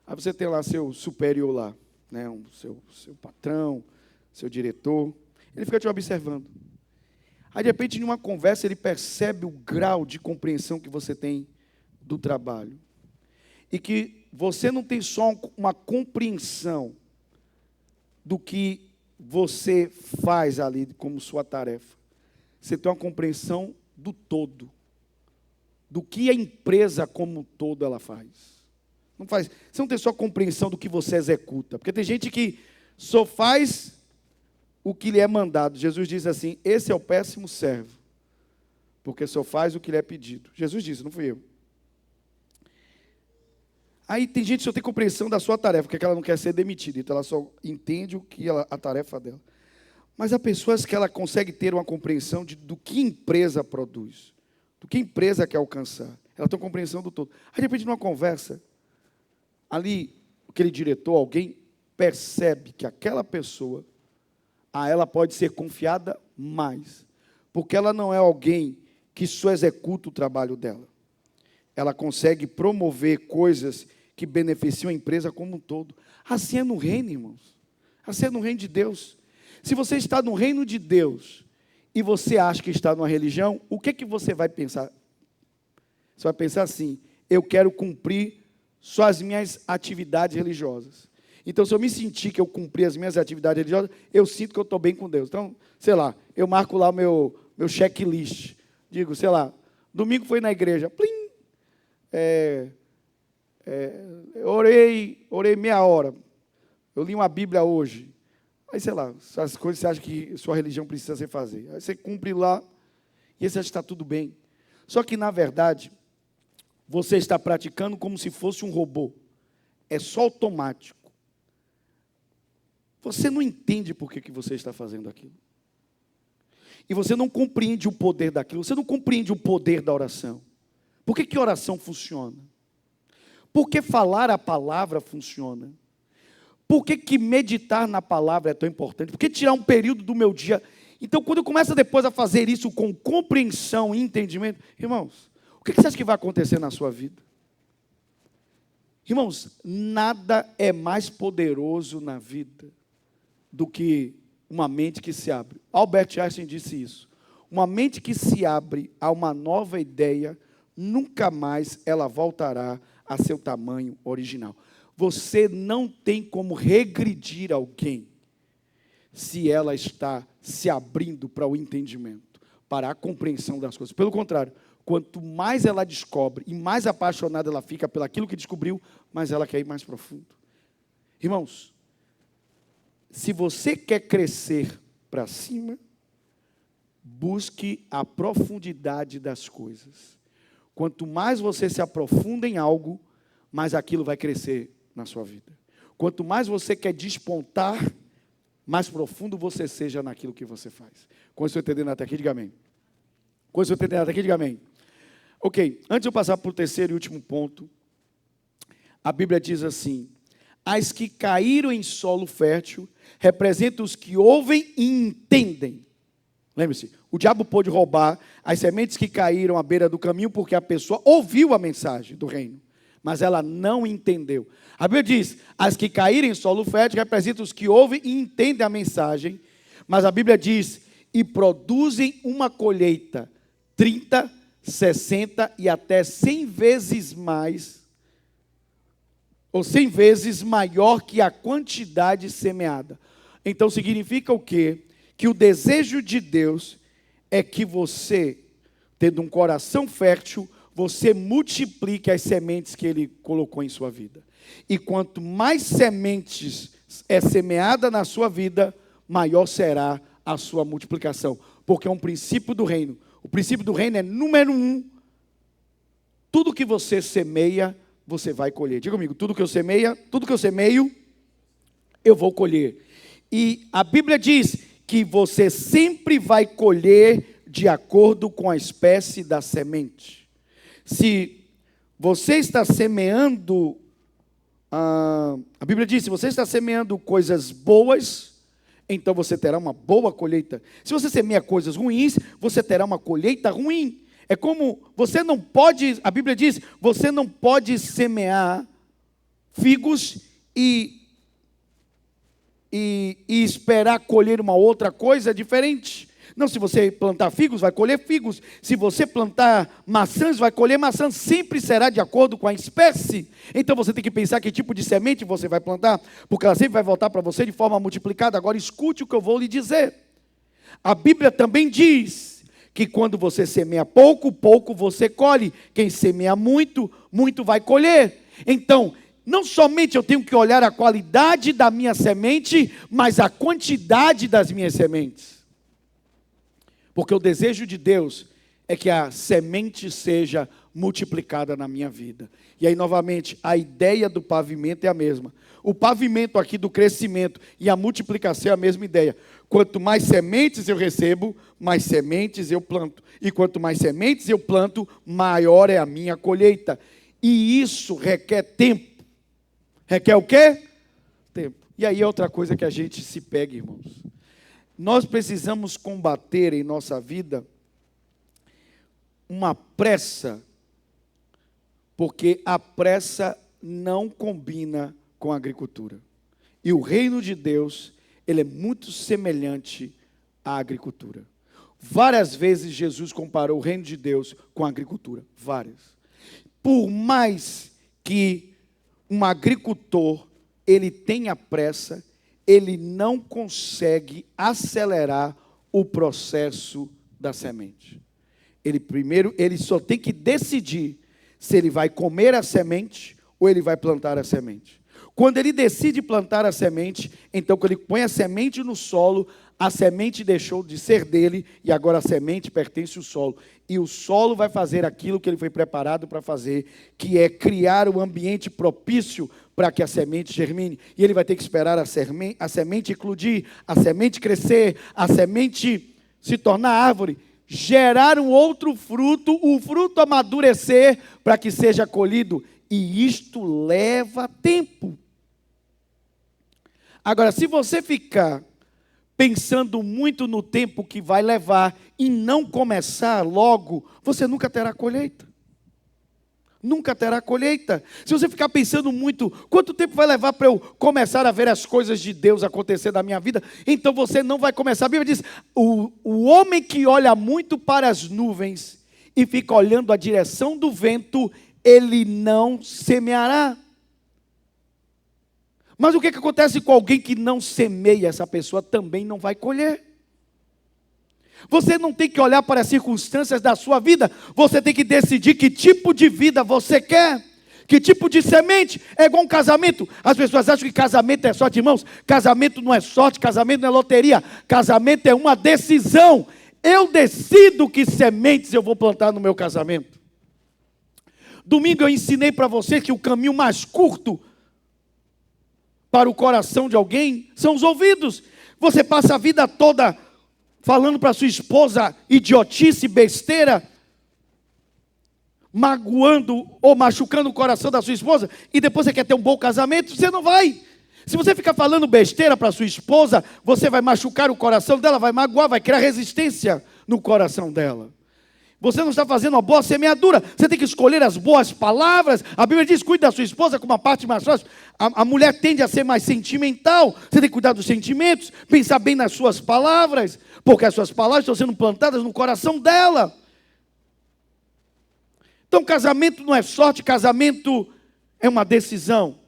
Aí você tem lá seu superior lá, né? Seu patrão, seu diretor. Ele fica te observando. Aí, de repente, em uma conversa, ele percebe o grau de compreensão que você tem do trabalho. E que você não tem só uma compreensão do que você faz ali como sua tarefa. Você tem uma compreensão do todo, do que a empresa como um todo ela faz. Você não tem só compreensão do que você executa, porque tem gente que só faz o que lhe é mandado. Jesus diz assim: esse é o péssimo servo, porque só faz o que lhe é pedido. Jesus disse, não fui eu. Aí tem gente que só tem compreensão da sua tarefa, porque ela não quer ser demitida, então ela só entende a tarefa dela. Mas há pessoas que ela consegue ter uma compreensão do que a empresa produz, do que a empresa quer alcançar. Ela tem uma compreensão do todo. Aí, de repente, numa conversa, ali, aquele diretor, alguém percebe que aquela pessoa, a ela pode ser confiada mais, porque ela não é alguém que só executa o trabalho dela. Ela consegue promover coisas que beneficiam a empresa como um todo. Assim é no reino, irmãos. Assim é no reino de Deus. Se você está no reino de Deus e você acha que está numa religião, o que você vai pensar? Você vai pensar assim: eu quero cumprir só as minhas atividades religiosas. Então, se eu me sentir que eu cumpri as minhas atividades religiosas, eu sinto que eu estou bem com Deus. Então, sei lá, eu marco lá o meu checklist. Digo, sei lá, domingo foi na igreja. Plim! Orei meia hora. Eu li uma Bíblia hoje. Aí, sei lá, as coisas que você acha que sua religião precisa se fazer. Aí você cumpre lá e aí você acha que está tudo bem. Só que, na verdade, você está praticando como se fosse um robô. É só automático. Você não entende por que você está fazendo aquilo. E você não compreende o poder daquilo. Você não compreende o poder da oração. Por que oração funciona? Por que falar a palavra funciona? Por que meditar na palavra é tão importante? Por que tirar um período do meu dia? Então, quando eu começo depois a fazer isso com compreensão e entendimento, irmãos, o que você acha que vai acontecer na sua vida? Irmãos, nada é mais poderoso na vida do que uma mente que se abre. Albert Einstein disse isso. Uma mente que se abre a uma nova ideia, nunca mais ela voltará a seu tamanho original. Você não tem como regredir alguém se ela está se abrindo para o entendimento, para a compreensão das coisas. Pelo contrário, quanto mais ela descobre e mais apaixonada ela fica pelaquilo que descobriu, mais ela quer ir mais profundo. Irmãos, se você quer crescer para cima, busque a profundidade das coisas. Quanto mais você se aprofunda em algo, mais aquilo vai crescer na sua vida. Quanto mais você quer despontar, mais profundo você seja naquilo que você faz. Quando você entendendo até aqui, diga amém. Quando você entendendo até aqui, diga amém. Ok, antes de eu passar para o terceiro e último ponto, a Bíblia diz assim: as que caíram em solo fértil representam os que ouvem e entendem. Lembre-se, o diabo pôde roubar as sementes que caíram à beira do caminho porque a pessoa ouviu a mensagem do reino, mas ela não entendeu. A Bíblia diz, as que caíram em solo fértil representam os que ouvem e entendem a mensagem, mas a Bíblia diz, e produzem uma colheita 30, 60 e até 100 vezes mais, ou 100 vezes maior que a quantidade semeada. Então significa o quê? Que o desejo de Deus é que você, tendo um coração fértil, você multiplique as sementes que Ele colocou em sua vida. E quanto mais sementes é semeada na sua vida, maior será a sua multiplicação. Porque é um princípio do reino. O princípio do reino é número 1. Tudo que você semeia, você vai colher. Diga comigo, tudo que eu semeio, eu vou colher. E a Bíblia diz que você sempre vai colher de acordo com a espécie da semente. Se você está semeando, a Bíblia diz, se você está semeando coisas boas, então você terá uma boa colheita. Se você semeia coisas ruins, você terá uma colheita ruim. É como, você não pode, a Bíblia diz, você não pode semear figos e esperar colher uma outra coisa diferente. Não, se você plantar figos, vai colher figos. Se você plantar maçãs, vai colher maçãs. Sempre será de acordo com a espécie. Então você tem que pensar que tipo de semente você vai plantar, porque ela sempre vai voltar para você de forma multiplicada. Agora escute o que eu vou lhe dizer. A Bíblia também diz que quando você semeia pouco, pouco você colhe. Quem semeia muito, muito vai colher. Então, não somente eu tenho que olhar a qualidade da minha semente, mas a quantidade das minhas sementes. Porque o desejo de Deus é que a semente seja multiplicada na minha vida. E aí, novamente, a ideia do pavimento é a mesma. O pavimento aqui do crescimento e a multiplicação é a mesma ideia. Quanto mais sementes eu recebo, mais sementes eu planto. E quanto mais sementes eu planto, maior é a minha colheita. E isso requer tempo. Requer o quê? Tempo. E aí é outra coisa que a gente se pega, irmãos. Nós precisamos combater em nossa vida uma pressa, porque a pressa não combina com a agricultura. E o reino de Deus, ele é muito semelhante à agricultura. Várias vezes Jesus comparou o reino de Deus com a agricultura. Várias. Por mais que um agricultor, ele tenha pressa, ele não consegue acelerar o processo da semente. Ele só tem que decidir se ele vai comer a semente ou ele vai plantar a semente. Quando ele decide plantar a semente, então quando ele põe a semente no solo, a semente deixou de ser dele e agora a semente pertence ao solo. E o solo vai fazer aquilo que ele foi preparado para fazer, que é criar o ambiente propício para que a semente germine. E ele vai ter que esperar a semente eclodir, a semente crescer, a semente se tornar árvore, gerar um outro fruto, o fruto amadurecer para que seja colhido. E isto leva tempo. Agora, se você ficar pensando muito no tempo que vai levar e não começar logo, você nunca terá colheita. nunca terá colheita. Se você ficar pensando muito, quanto tempo vai levar para eu começar a ver as coisas de Deus acontecer na minha vida? Então você não vai começar. A Bíblia diz, o homem que olha muito para as nuvens e fica olhando a direção do vento, ele não semeará. Mas o que acontece com alguém que não semeia? Essa pessoa também não vai colher. Você não tem que olhar para as circunstâncias da sua vida, você tem que decidir que tipo de vida você quer, que tipo de semente. É igual um casamento. As pessoas acham que casamento é sorte, irmãos. Casamento não é sorte, casamento não é loteria, casamento é uma decisão. Eu decido que sementes eu vou plantar no meu casamento. Domingo eu ensinei para você que o caminho mais curto para o coração de alguém são os ouvidos. Você passa a vida toda falando para sua esposa idiotice, besteira, magoando ou machucando o coração da sua esposa, e depois você quer ter um bom casamento, você não vai. Se você ficar falando besteira para sua esposa, você vai machucar o coração dela, vai magoar, vai criar resistência no coração dela. Você não está fazendo uma boa semeadura. Você tem que escolher as boas palavras. A Bíblia diz, cuide da sua esposa com uma parte mais fácil. A mulher tende a ser mais sentimental. Você tem que cuidar dos sentimentos, pensar bem nas suas palavras, porque as suas palavras estão sendo plantadas no coração dela. Então casamento não é sorte, casamento é uma decisão.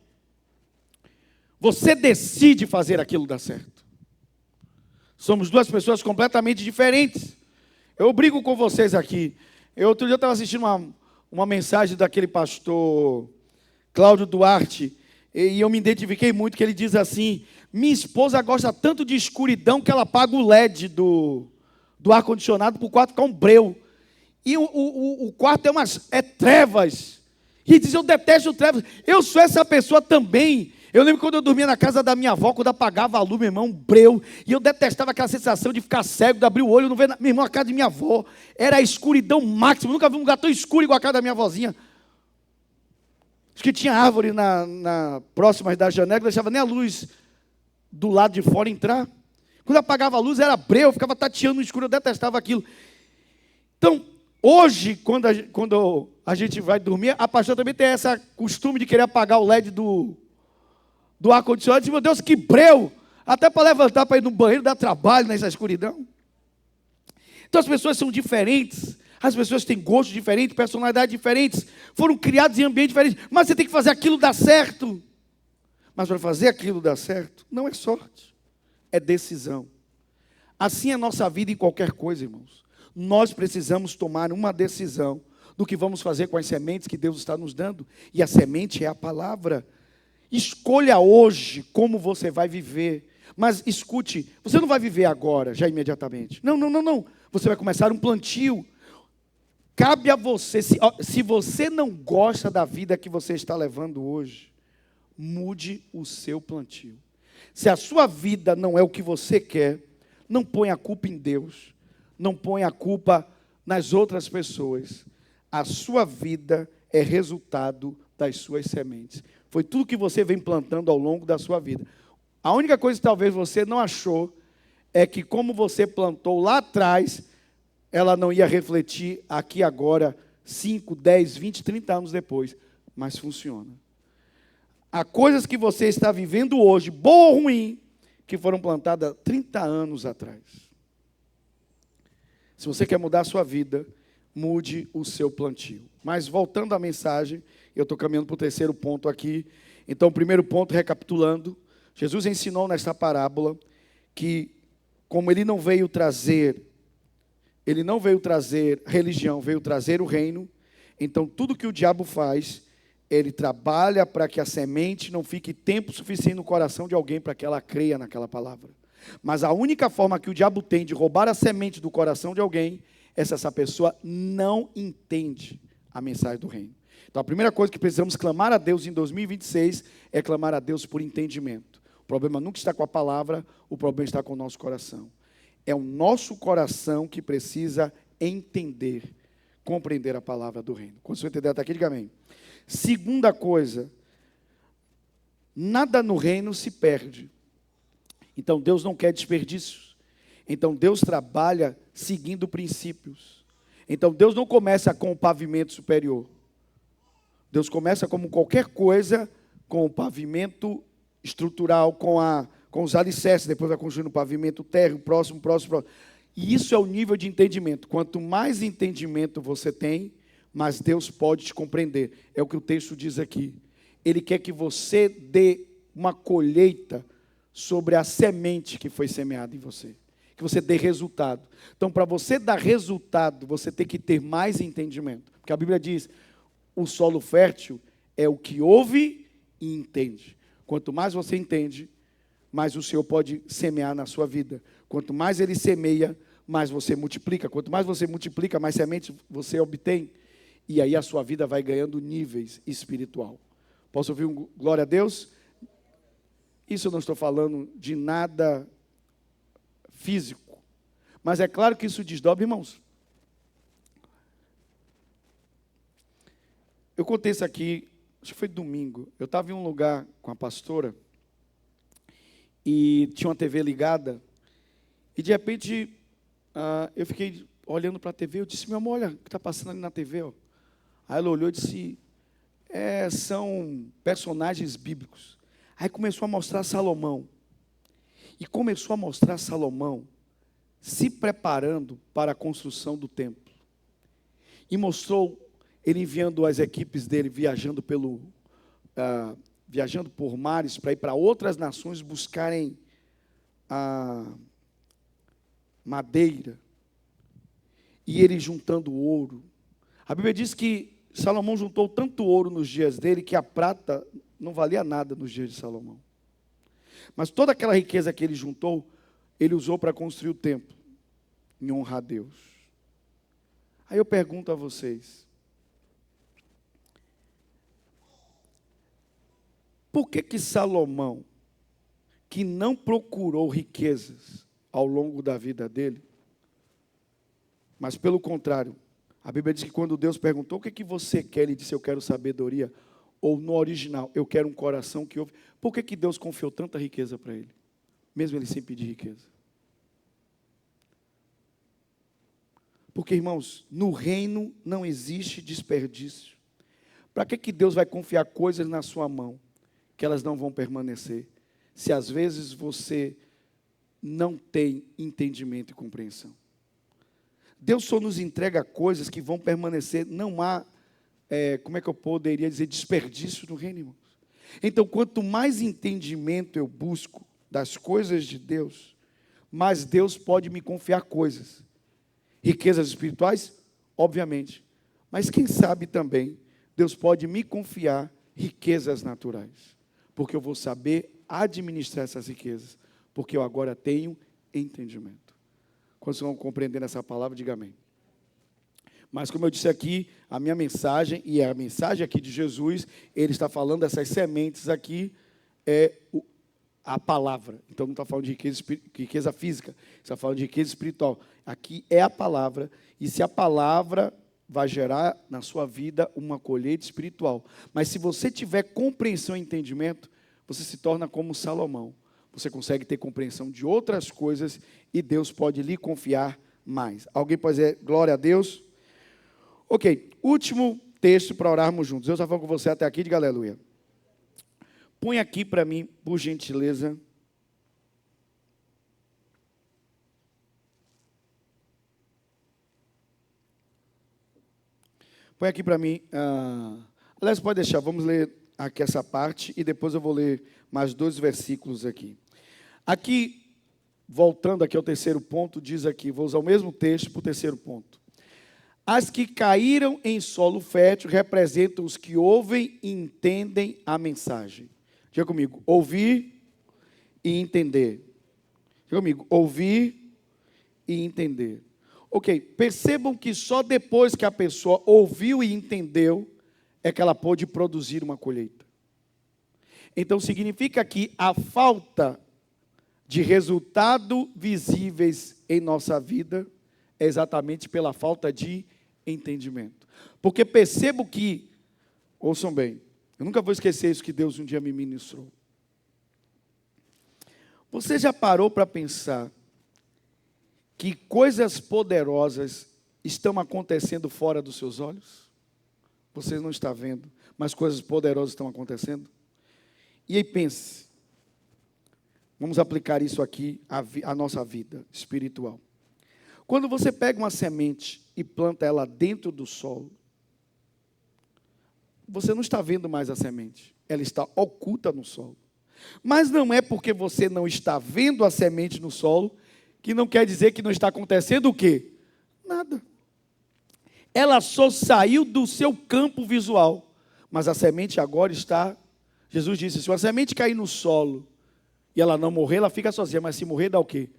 Você decide fazer aquilo dar certo. Somos duas pessoas completamente diferentes. Eu brigo com vocês aqui. Outro dia eu estava assistindo uma mensagem daquele pastor Cláudio Duarte, e eu me identifiquei muito, que ele diz assim, minha esposa gosta tanto de escuridão que ela apaga o LED do ar-condicionado para o quarto ficar um breu. E o quarto é trevas. E ele diz, eu detesto trevas. Eu sou essa pessoa também. Eu lembro quando eu dormia na casa da minha avó, quando apagava a luz, meu irmão, um breu, e eu detestava aquela sensação de ficar cego, de abrir o olho, não ver, meu irmão, a casa de minha avó, era a escuridão máxima, nunca vi um lugar tão escuro igual a casa da minha avózinha. Acho que tinha árvore próximas da janela, que não deixava nem a luz do lado de fora entrar. Quando apagava a luz, era breu, eu ficava tateando no escuro, eu detestava aquilo. Então, hoje, quando a gente vai dormir, a pastora também tem esse costume de querer apagar o LED do ar-condicionado, meu Deus, que breu, até para levantar, para ir no banheiro, dá trabalho nessa escuridão. Então as pessoas são diferentes, as pessoas têm gostos diferentes, personalidades diferentes, foram criadas em ambientes diferentes, mas você tem que fazer aquilo dar certo. Mas para fazer aquilo dar certo, não é sorte, é decisão. Assim é a nossa vida em qualquer coisa, irmãos. Nós precisamos tomar uma decisão do que vamos fazer com as sementes que Deus está nos dando, e a semente é a palavra. Escolha hoje como você vai viver. Mas escute, você não vai viver agora, já imediatamente. Não. Você vai começar um plantio. Cabe a você, se você não gosta da vida que você está levando hoje, mude o seu plantio. Se a sua vida não é o que você quer, não ponha a culpa em Deus. Não ponha a culpa nas outras pessoas. A sua vida é resultado das suas sementes. Foi tudo que você vem plantando ao longo da sua vida. A única coisa que talvez você não achou é que como você plantou lá atrás, ela não ia refletir aqui agora, 5, 10, 20, 30 anos depois. Mas funciona. Há coisas que você está vivendo hoje, boa ou ruim, que foram plantadas 30 anos atrás. Se você quer mudar a sua vida, mude o seu plantio. Mas voltando à mensagem, eu estou caminhando para o terceiro ponto aqui. Então, o primeiro ponto, recapitulando, Jesus ensinou nesta parábola que, como ele não veio trazer religião, veio trazer o reino. Então, tudo que o diabo faz, ele trabalha para que a semente não fique tempo suficiente no coração de alguém para que ela creia naquela palavra. Mas a única forma que o diabo tem de roubar a semente do coração de alguém é se essa pessoa não entende a mensagem do reino. Então, a primeira coisa que precisamos clamar a Deus em 2026 é clamar a Deus por entendimento. O problema nunca está com a palavra, o problema está com o nosso coração. É o nosso coração que precisa entender, compreender a palavra do reino. Quando você entender até aqui, diga amém. Segunda coisa, nada no reino se perde. Então, Deus não quer desperdícios. Então, Deus trabalha seguindo princípios. Então, Deus não começa com o pavimento superior. Deus começa como qualquer coisa, com o pavimento estrutural, com os alicerces, depois vai construindo o pavimento térreo, próximo. E isso é o nível de entendimento. Quanto mais entendimento você tem, mais Deus pode te compreender. É o que o texto diz aqui. Ele quer que você dê uma colheita sobre a semente que foi semeada em você. Que você dê resultado. Então, para você dar resultado, você tem que ter mais entendimento. Porque a Bíblia diz, o solo fértil é o que ouve e entende. Quanto mais você entende, mais o Senhor pode semear na sua vida. Quanto mais Ele semeia, mais você multiplica. Quanto mais você multiplica, mais semente você obtém. E aí a sua vida vai ganhando níveis espiritual. Posso ouvir um glória a Deus? Isso eu não estou falando de nada físico. Mas é claro que isso desdobra, irmãos. Eu contei isso aqui, acho que foi domingo. Eu estava em um lugar com a pastora e tinha uma TV ligada. E de repente, eu fiquei olhando para a TV. Eu disse, meu amor, olha o que está passando ali na TV. Ó. Aí ela olhou e disse, são personagens bíblicos. Aí começou a mostrar Salomão. E começou a mostrar Salomão se preparando para a construção do templo. E mostrou ele enviando as equipes dele, viajando por mares, para ir para outras nações buscarem madeira. E ele juntando ouro. A Bíblia diz que Salomão juntou tanto ouro nos dias dele, que a prata não valia nada nos dias de Salomão. Mas toda aquela riqueza que ele juntou, ele usou para construir o templo, em honra a Deus. Aí eu pergunto a vocês, por que Salomão, que não procurou riquezas ao longo da vida dele, mas pelo contrário, a Bíblia diz que quando Deus perguntou, o que você quer? Ele disse, eu quero sabedoria. Ou no original, eu quero um coração que ouve. Por que Deus confiou tanta riqueza para ele? Mesmo ele sem pedir riqueza. Porque, irmãos, no reino não existe desperdício. Para que Deus vai confiar coisas na sua mão, que elas não vão permanecer, se às vezes você não tem entendimento e compreensão? Deus só nos entrega coisas que vão permanecer, não há, como é que eu poderia dizer, desperdício no reino, irmãos. Então, quanto mais entendimento eu busco das coisas de Deus, mais Deus pode me confiar coisas. Riquezas espirituais, obviamente, mas quem sabe também, Deus pode me confiar riquezas naturais, porque eu vou saber administrar essas riquezas, porque eu agora tenho entendimento. Quando vocês vão compreendendo essa palavra, diga amém. Mas como eu disse aqui, a minha mensagem, e a mensagem aqui de Jesus, ele está falando dessas sementes aqui, a palavra. Então não está falando de riqueza física, está falando de riqueza espiritual. Aqui é a palavra, e se a palavra vai gerar na sua vida uma colheita espiritual. Mas se você tiver compreensão e entendimento, você se torna como Salomão. Você consegue ter compreensão de outras coisas e Deus pode lhe confiar mais. Alguém pode dizer glória a Deus? Ok, último texto para orarmos juntos. Deus está falando com você até aqui, diga aleluia. Põe aqui para mim, por gentileza. Põe aqui para mim. Aliás, pode deixar, vamos ler aqui essa parte e depois eu vou ler mais 2 versículos aqui. Aqui, voltando aqui ao terceiro ponto, diz aqui, vou usar o mesmo texto para o terceiro ponto. As que caíram em solo fértil representam os que ouvem e entendem a mensagem. Diga comigo, ouvir e entender. Diga comigo, ouvir e entender. Ok, percebam que só depois que a pessoa ouviu e entendeu, é que ela pôde produzir uma colheita. Então significa que a falta de resultados visíveis em nossa vida é exatamente pela falta de entendimento. Porque percebo que, ouçam bem, eu nunca vou esquecer isso que Deus um dia me ministrou. Você já parou para pensar que coisas poderosas estão acontecendo fora dos seus olhos? você não está vendo, mas coisas poderosas estão acontecendo. E aí pense, vamos aplicar isso aqui à nossa vida espiritual. Quando você pega uma semente e planta ela dentro do solo, você não está vendo mais a semente, ela está oculta no solo. Mas não é porque você não está vendo a semente no solo, que não quer dizer que não está acontecendo o quê? Nada. Ela só saiu do seu campo visual, mas a semente agora está... Jesus disse, se uma semente cair no solo e ela não morrer, ela fica sozinha, mas se morrer dá o quê?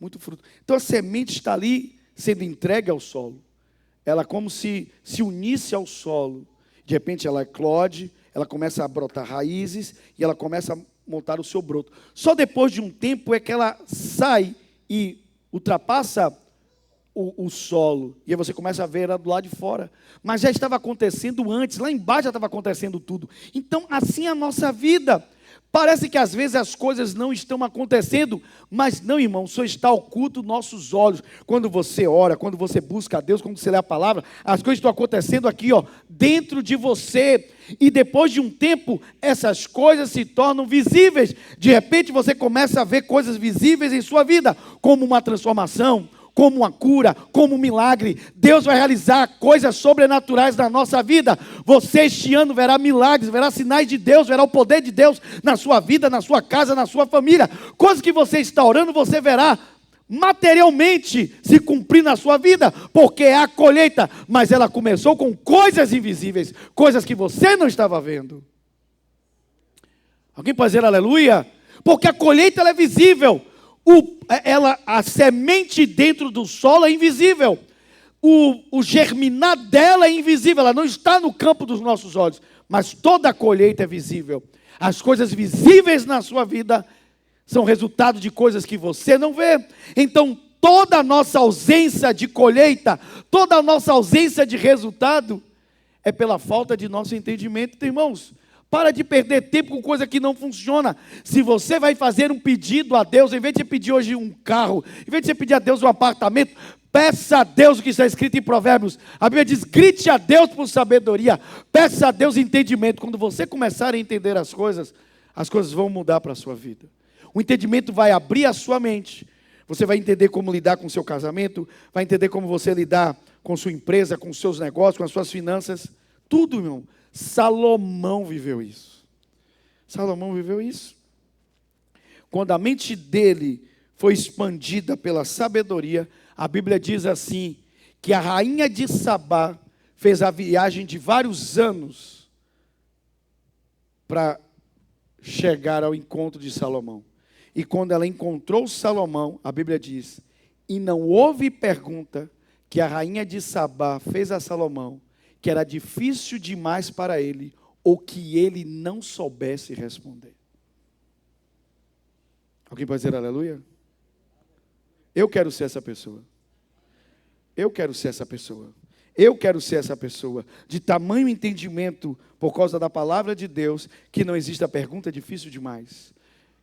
Muito fruto. Então a semente está ali sendo entregue ao solo. Ela como se unisse ao solo. De repente ela eclode, ela começa a brotar raízes e ela começa a montar o seu broto. Só depois de um tempo é que ela sai e ultrapassa o solo, e aí você começa a ver ela do lado de fora, mas já estava acontecendo antes, lá embaixo já estava acontecendo tudo. Então assim é a nossa vida. Parece que às vezes as coisas não estão acontecendo, mas não, irmão, só está oculto nossos olhos. Quando você ora, quando você busca a Deus, quando você lê a palavra, as coisas estão acontecendo aqui, ó, dentro de você. E depois de um tempo, essas coisas se tornam visíveis. De repente você começa a ver coisas visíveis em sua vida, como uma transformação, como uma cura, como um milagre. Deus vai realizar coisas sobrenaturais na nossa vida. Você este ano verá milagres, verá sinais de Deus, verá o poder de Deus na sua vida, na sua casa, na sua família. Coisas que você está orando, você verá materialmente se cumprir na sua vida, porque é a colheita, mas ela começou com coisas invisíveis, coisas que você não estava vendo. Alguém pode dizer aleluia? Porque a colheita ela é visível. A semente dentro do solo é invisível. O germinar dela é invisível. Ela não está no campo dos nossos olhos. Mas toda a colheita é visível. As coisas visíveis na sua vida são resultado de coisas que você não vê. Então toda a nossa ausência de colheita, toda a nossa ausência de resultado é pela falta de nosso entendimento. Então, irmãos, para de perder tempo com coisa que não funciona. Se você vai fazer um pedido a Deus, em vez de você pedir hoje um carro, em vez de você pedir a Deus um apartamento, peça a Deus o que está escrito em Provérbios. A Bíblia diz, grite a Deus por sabedoria, peça a Deus entendimento. Quando você começar a entender as coisas vão mudar para a sua vida. O entendimento vai abrir a sua mente. Você vai entender como lidar com o seu casamento, vai entender como você lidar com sua empresa, com os seus negócios, com as suas finanças. Tudo, irmão. Salomão viveu isso. Salomão viveu isso. Quando a mente dele foi expandida pela sabedoria, a Bíblia diz assim, que a rainha de Sabá fez a viagem de vários anos para chegar ao encontro de Salomão. E quando ela encontrou Salomão, a Bíblia diz, e não houve pergunta que a rainha de Sabá fez a Salomão, que era difícil demais para ele, ou que ele não soubesse responder. Alguém pode dizer aleluia? Eu quero ser essa pessoa. Eu quero ser essa pessoa. Eu quero ser essa pessoa, de tamanho entendimento, por causa da palavra de Deus, que não existe a pergunta difícil demais,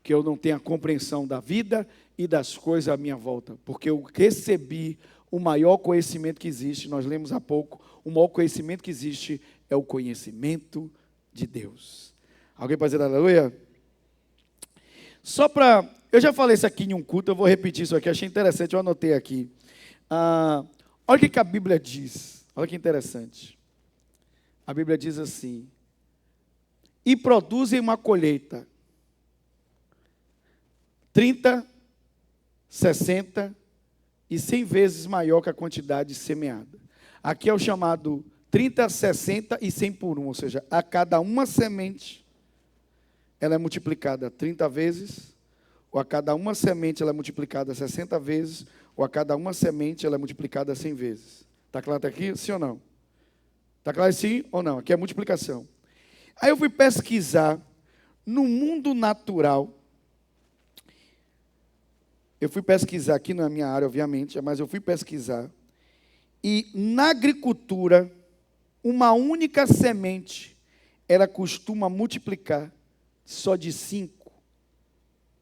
que eu não tenha compreensão da vida e das coisas à minha volta, porque eu recebi o maior conhecimento que existe, nós lemos há pouco, o maior conhecimento que existe é o conhecimento de Deus. Alguém pode dizer aleluia? Eu já falei isso aqui em um culto, eu vou repetir isso aqui, achei interessante, eu anotei aqui. Olha o que a Bíblia diz, olha que interessante. A Bíblia diz assim, e produzem uma colheita, 30, 60 e 100 vezes maior que a quantidade semeada. Aqui é o chamado 30, 60 e 100 por 1, ou seja, a cada uma semente, ela é multiplicada 30 vezes, ou a cada uma semente ela é multiplicada 60 vezes, ou a cada uma semente ela é multiplicada 100 vezes. Está claro até aqui? Sim ou não? Está claro sim ou não? Aqui é multiplicação. Aí eu fui pesquisar no mundo natural. Eu fui pesquisar aqui na minha área, obviamente, mas eu fui pesquisar. E na agricultura, uma única semente, ela costuma multiplicar só de 5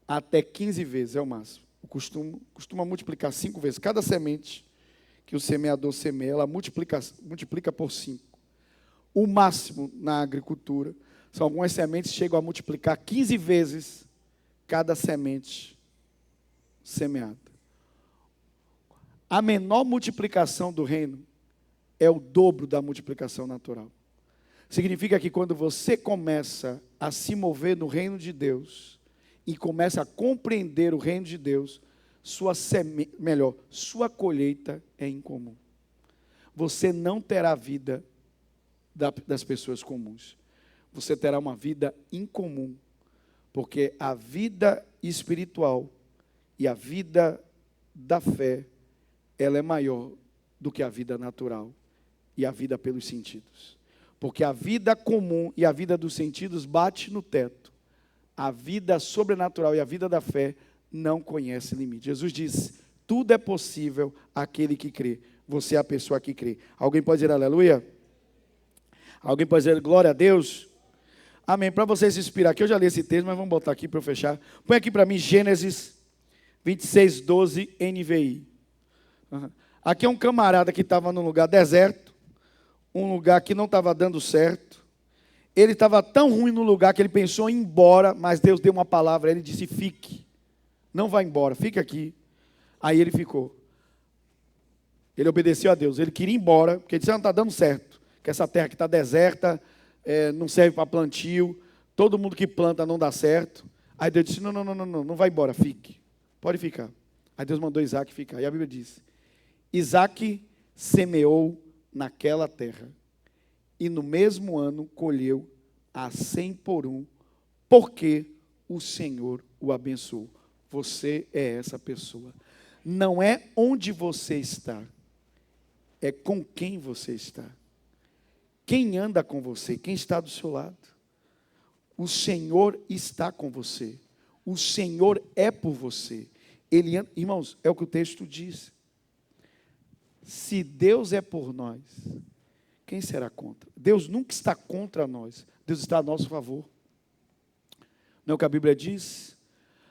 até 15 vezes, é o máximo. Costuma multiplicar 5 vezes. Cada semente que o semeador semeia, ela multiplica por 5. o máximo na agricultura. São algumas sementes que chegam a multiplicar 15 vezes cada semente semeada. A menor multiplicação do reino é o dobro da multiplicação natural. Significa que quando você começa a se mover no reino de Deus e começa a compreender o reino de Deus, sua colheita é incomum. Você não terá a vida das pessoas comuns. Você terá uma vida incomum, porque a vida espiritual e a vida da fé, ela é maior do que a vida natural e a vida pelos sentidos. Porque a vida comum e a vida dos sentidos bate no teto. A vida sobrenatural e a vida da fé não conhece limite. Jesus disse, tudo é possível àquele que crê. Você é a pessoa que crê. Alguém pode dizer aleluia? Alguém pode dizer glória a Deus? Amém. Para você se inspirar aqui, eu já li esse texto, mas vamos botar aqui para eu fechar. Põe aqui para mim Gênesis 26, 12, NVI. Aqui é um camarada que estava num lugar deserto, um lugar que não estava dando certo. Ele estava tão ruim no lugar que ele pensou em ir embora, mas Deus deu uma palavra, ele disse, fique. Não vá embora, fique aqui. Aí ele ficou. Ele obedeceu a Deus, ele queria ir embora, porque ele disse, não está dando certo, que essa terra que está deserta, não serve para plantio, todo mundo que planta não dá certo. Aí Deus disse, não vai embora, fique, pode ficar. Aí Deus mandou Isaac ficar, e a Bíblia diz, Isaac semeou naquela terra, e no mesmo ano colheu a 100 por 1, porque o Senhor o abençoou. Você é essa pessoa. Não é onde você está, é com quem você está. Quem anda com você, quem está do seu lado. O Senhor está com você. O Senhor é por você. Irmãos, é o que o texto diz. Se Deus é por nós, quem será contra? Deus nunca está contra nós. Deus está a nosso favor. Não é o que a Bíblia diz?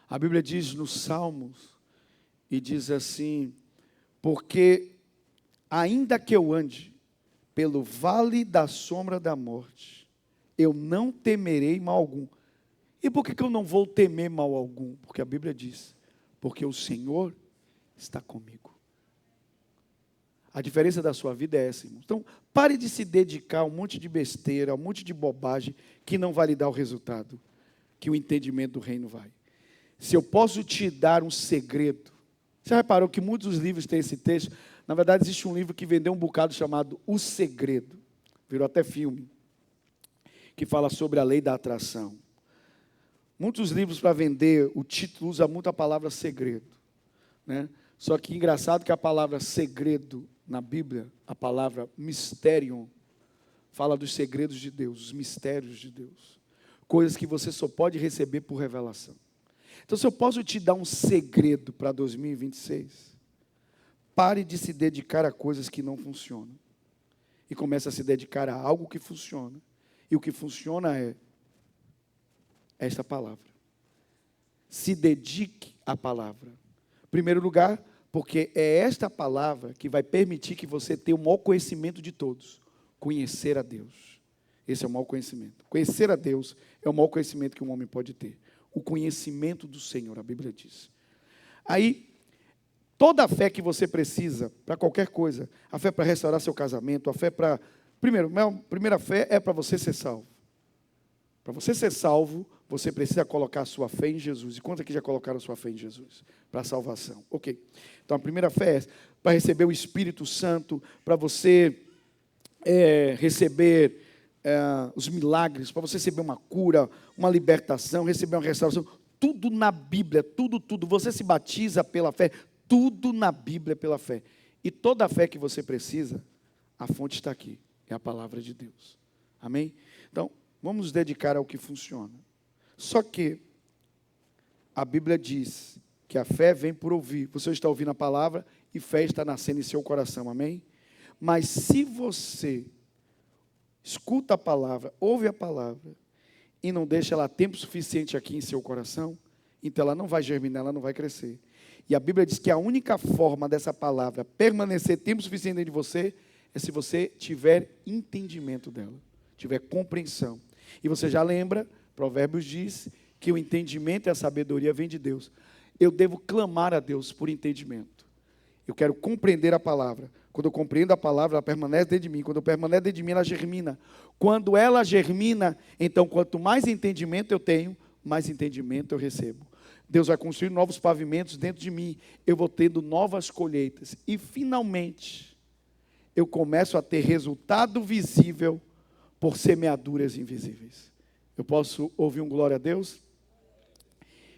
A Bíblia diz nos Salmos, e diz assim, porque ainda que eu ande pelo vale da sombra da morte, eu não temerei mal algum. E por que eu não vou temer mal algum? Porque a Bíblia diz, porque o Senhor está comigo. A diferença da sua vida é essa, irmão. Então, pare de se dedicar a um monte de besteira, a um monte de bobagem, que não vai lhe dar o resultado, que o entendimento do reino vai. Se eu posso te dar um segredo, você reparou que muitos dos livros têm esse texto? Na verdade, existe um livro que vendeu um bocado chamado O Segredo. Virou até filme. Que fala sobre a lei da atração. Muitos livros para vender, o título usa muito a palavra segredo. Né? Só que engraçado que a palavra segredo na Bíblia, a palavra mysterion, fala dos segredos de Deus, os mistérios de Deus. Coisas que você só pode receber por revelação. Então, se eu posso te dar um segredo para 2026, pare de se dedicar a coisas que não funcionam. E comece a se dedicar a algo que funciona. E o que funciona é esta palavra. Se dedique à palavra. Em primeiro lugar, porque é esta palavra que vai permitir que você tenha o maior conhecimento de todos. Conhecer a Deus. Esse é o maior conhecimento. Conhecer a Deus é o maior conhecimento que um homem pode ter. O conhecimento do Senhor, a Bíblia diz. Aí, toda a fé que você precisa para qualquer coisa, a fé para restaurar seu casamento, a fé para... Primeiro, a primeira fé é para você ser salvo. Para você ser salvo, você precisa colocar a sua fé em Jesus. E quantos aqui já colocaram a sua fé em Jesus? Para a salvação. Ok. Então, a primeira fé é para receber o Espírito Santo, para você receber os milagres, para você receber uma cura, uma libertação, receber uma restauração. Tudo na Bíblia, tudo. Você se batiza pela fé, tudo na Bíblia é pela fé. E toda a fé que você precisa, a fonte está aqui, é a palavra de Deus. Amém? Então, vamos nos dedicar ao que funciona. Só que a Bíblia diz que a fé vem por ouvir. Você está ouvindo a palavra e fé está nascendo em seu coração. Amém? Mas se você escuta a palavra, ouve a palavra e não deixa ela tempo suficiente aqui em seu coração, então ela não vai germinar, ela não vai crescer. E a Bíblia diz que a única forma dessa palavra permanecer tempo suficiente dentro de você é se você tiver entendimento dela. tiver compreensão. E você já lembra, Provérbios diz que o entendimento e a sabedoria vêm de Deus. Eu devo clamar a Deus por entendimento. Eu quero compreender a palavra. Quando eu compreendo a palavra, ela permanece dentro de mim. Quando eu permanece dentro de mim, ela germina. Quando ela germina, então quanto mais entendimento eu tenho, mais entendimento eu recebo. Deus vai construir novos pavimentos dentro de mim. Eu vou tendo novas colheitas. E finalmente, eu começo a ter resultado visível por semeaduras invisíveis. Eu posso ouvir um glória a Deus?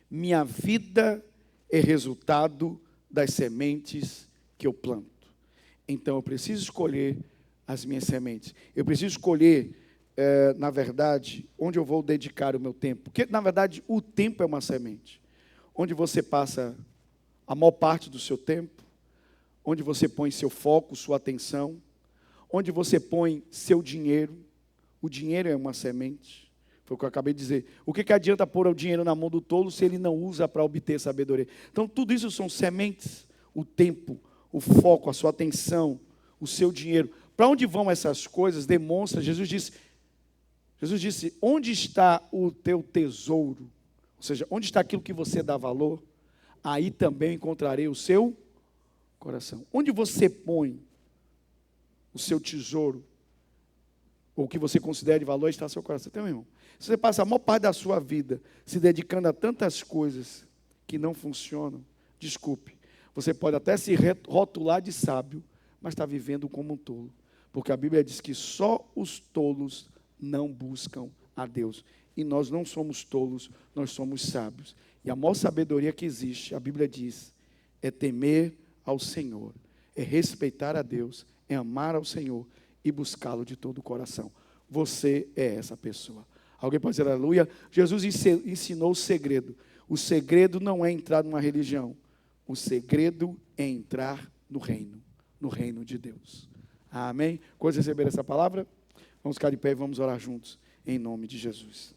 Minha vida é resultado das sementes que eu planto. Então eu preciso escolher as minhas sementes. Eu preciso escolher, na verdade, onde eu vou dedicar o meu tempo. Porque, na verdade, o tempo é uma semente. Onde você passa a maior parte do seu tempo, onde você põe seu foco, sua atenção, onde você põe seu dinheiro. O dinheiro é uma semente. Foi o que eu acabei de dizer. O que adianta pôr o dinheiro na mão do tolo se ele não usa para obter sabedoria? Então, tudo isso são sementes. O tempo, o foco, a sua atenção, o seu dinheiro. Para onde vão essas coisas? Demonstra. Jesus disse, onde está o teu tesouro? Ou seja, onde está aquilo que você dá valor? Aí também encontrarei o seu coração. Onde você põe o seu tesouro, ou o que você considera de valor, está no seu coração. Então, meu irmão, se você passa a maior parte da sua vida se dedicando a tantas coisas que não funcionam, desculpe, você pode até se rotular de sábio, mas está vivendo como um tolo. Porque a Bíblia diz que só os tolos não buscam a Deus. E nós não somos tolos, nós somos sábios. E a maior sabedoria que existe, a Bíblia diz, é temer ao Senhor, é respeitar a Deus, é amar ao Senhor e buscá-lo de todo o coração. Você é essa pessoa. Alguém pode dizer aleluia? Jesus ensinou o segredo. O segredo não é entrar numa religião. O segredo é entrar no reino de Deus. Amém? Quando receber essa palavra, vamos ficar de pé e vamos orar juntos, em nome de Jesus.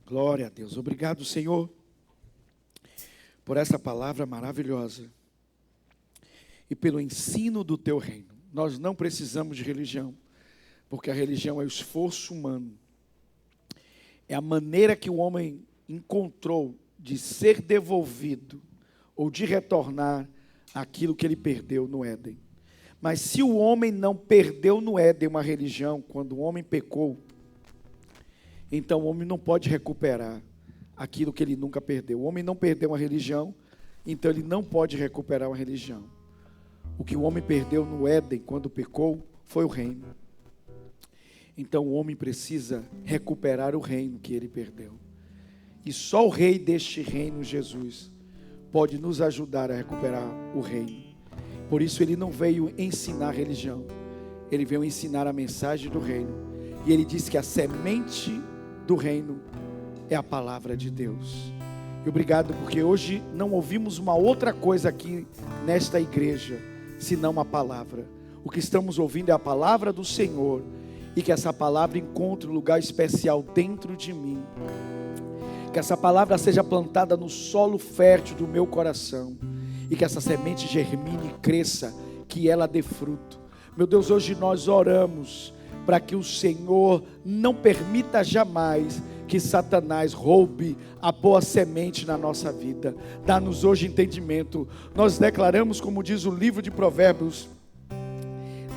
Glória a Deus. Obrigado, Senhor, por essa palavra maravilhosa e pelo ensino do teu reino. Nós não precisamos de religião, porque a religião é o esforço humano. É a maneira que o homem encontrou de ser devolvido ou de retornar aquilo que ele perdeu no Éden. Mas se o homem não perdeu no Éden uma religião, quando o homem pecou, então o homem não pode recuperar aquilo que ele nunca perdeu. O homem não perdeu uma religião, então ele não pode recuperar uma religião. O que o homem perdeu no Éden, quando pecou, foi o reino. Então o homem precisa recuperar o reino que ele perdeu. E só o rei deste reino, Jesus, pode nos ajudar a recuperar o reino. Por isso ele não veio ensinar religião, ele veio ensinar a mensagem do reino. E ele disse que a semente do reino é a palavra de Deus. E obrigado porque hoje não ouvimos uma outra coisa aqui nesta igreja, senão a palavra. O que estamos ouvindo é a palavra do Senhor, e que essa palavra encontre um lugar especial dentro de mim. Que essa palavra seja plantada no solo fértil do meu coração, e que essa semente germine e cresça, que ela dê fruto. Meu Deus, hoje nós oramos para que o Senhor não permita jamais que Satanás roube a boa semente na nossa vida. Dá-nos hoje entendimento. Nós declaramos, como diz o livro de Provérbios,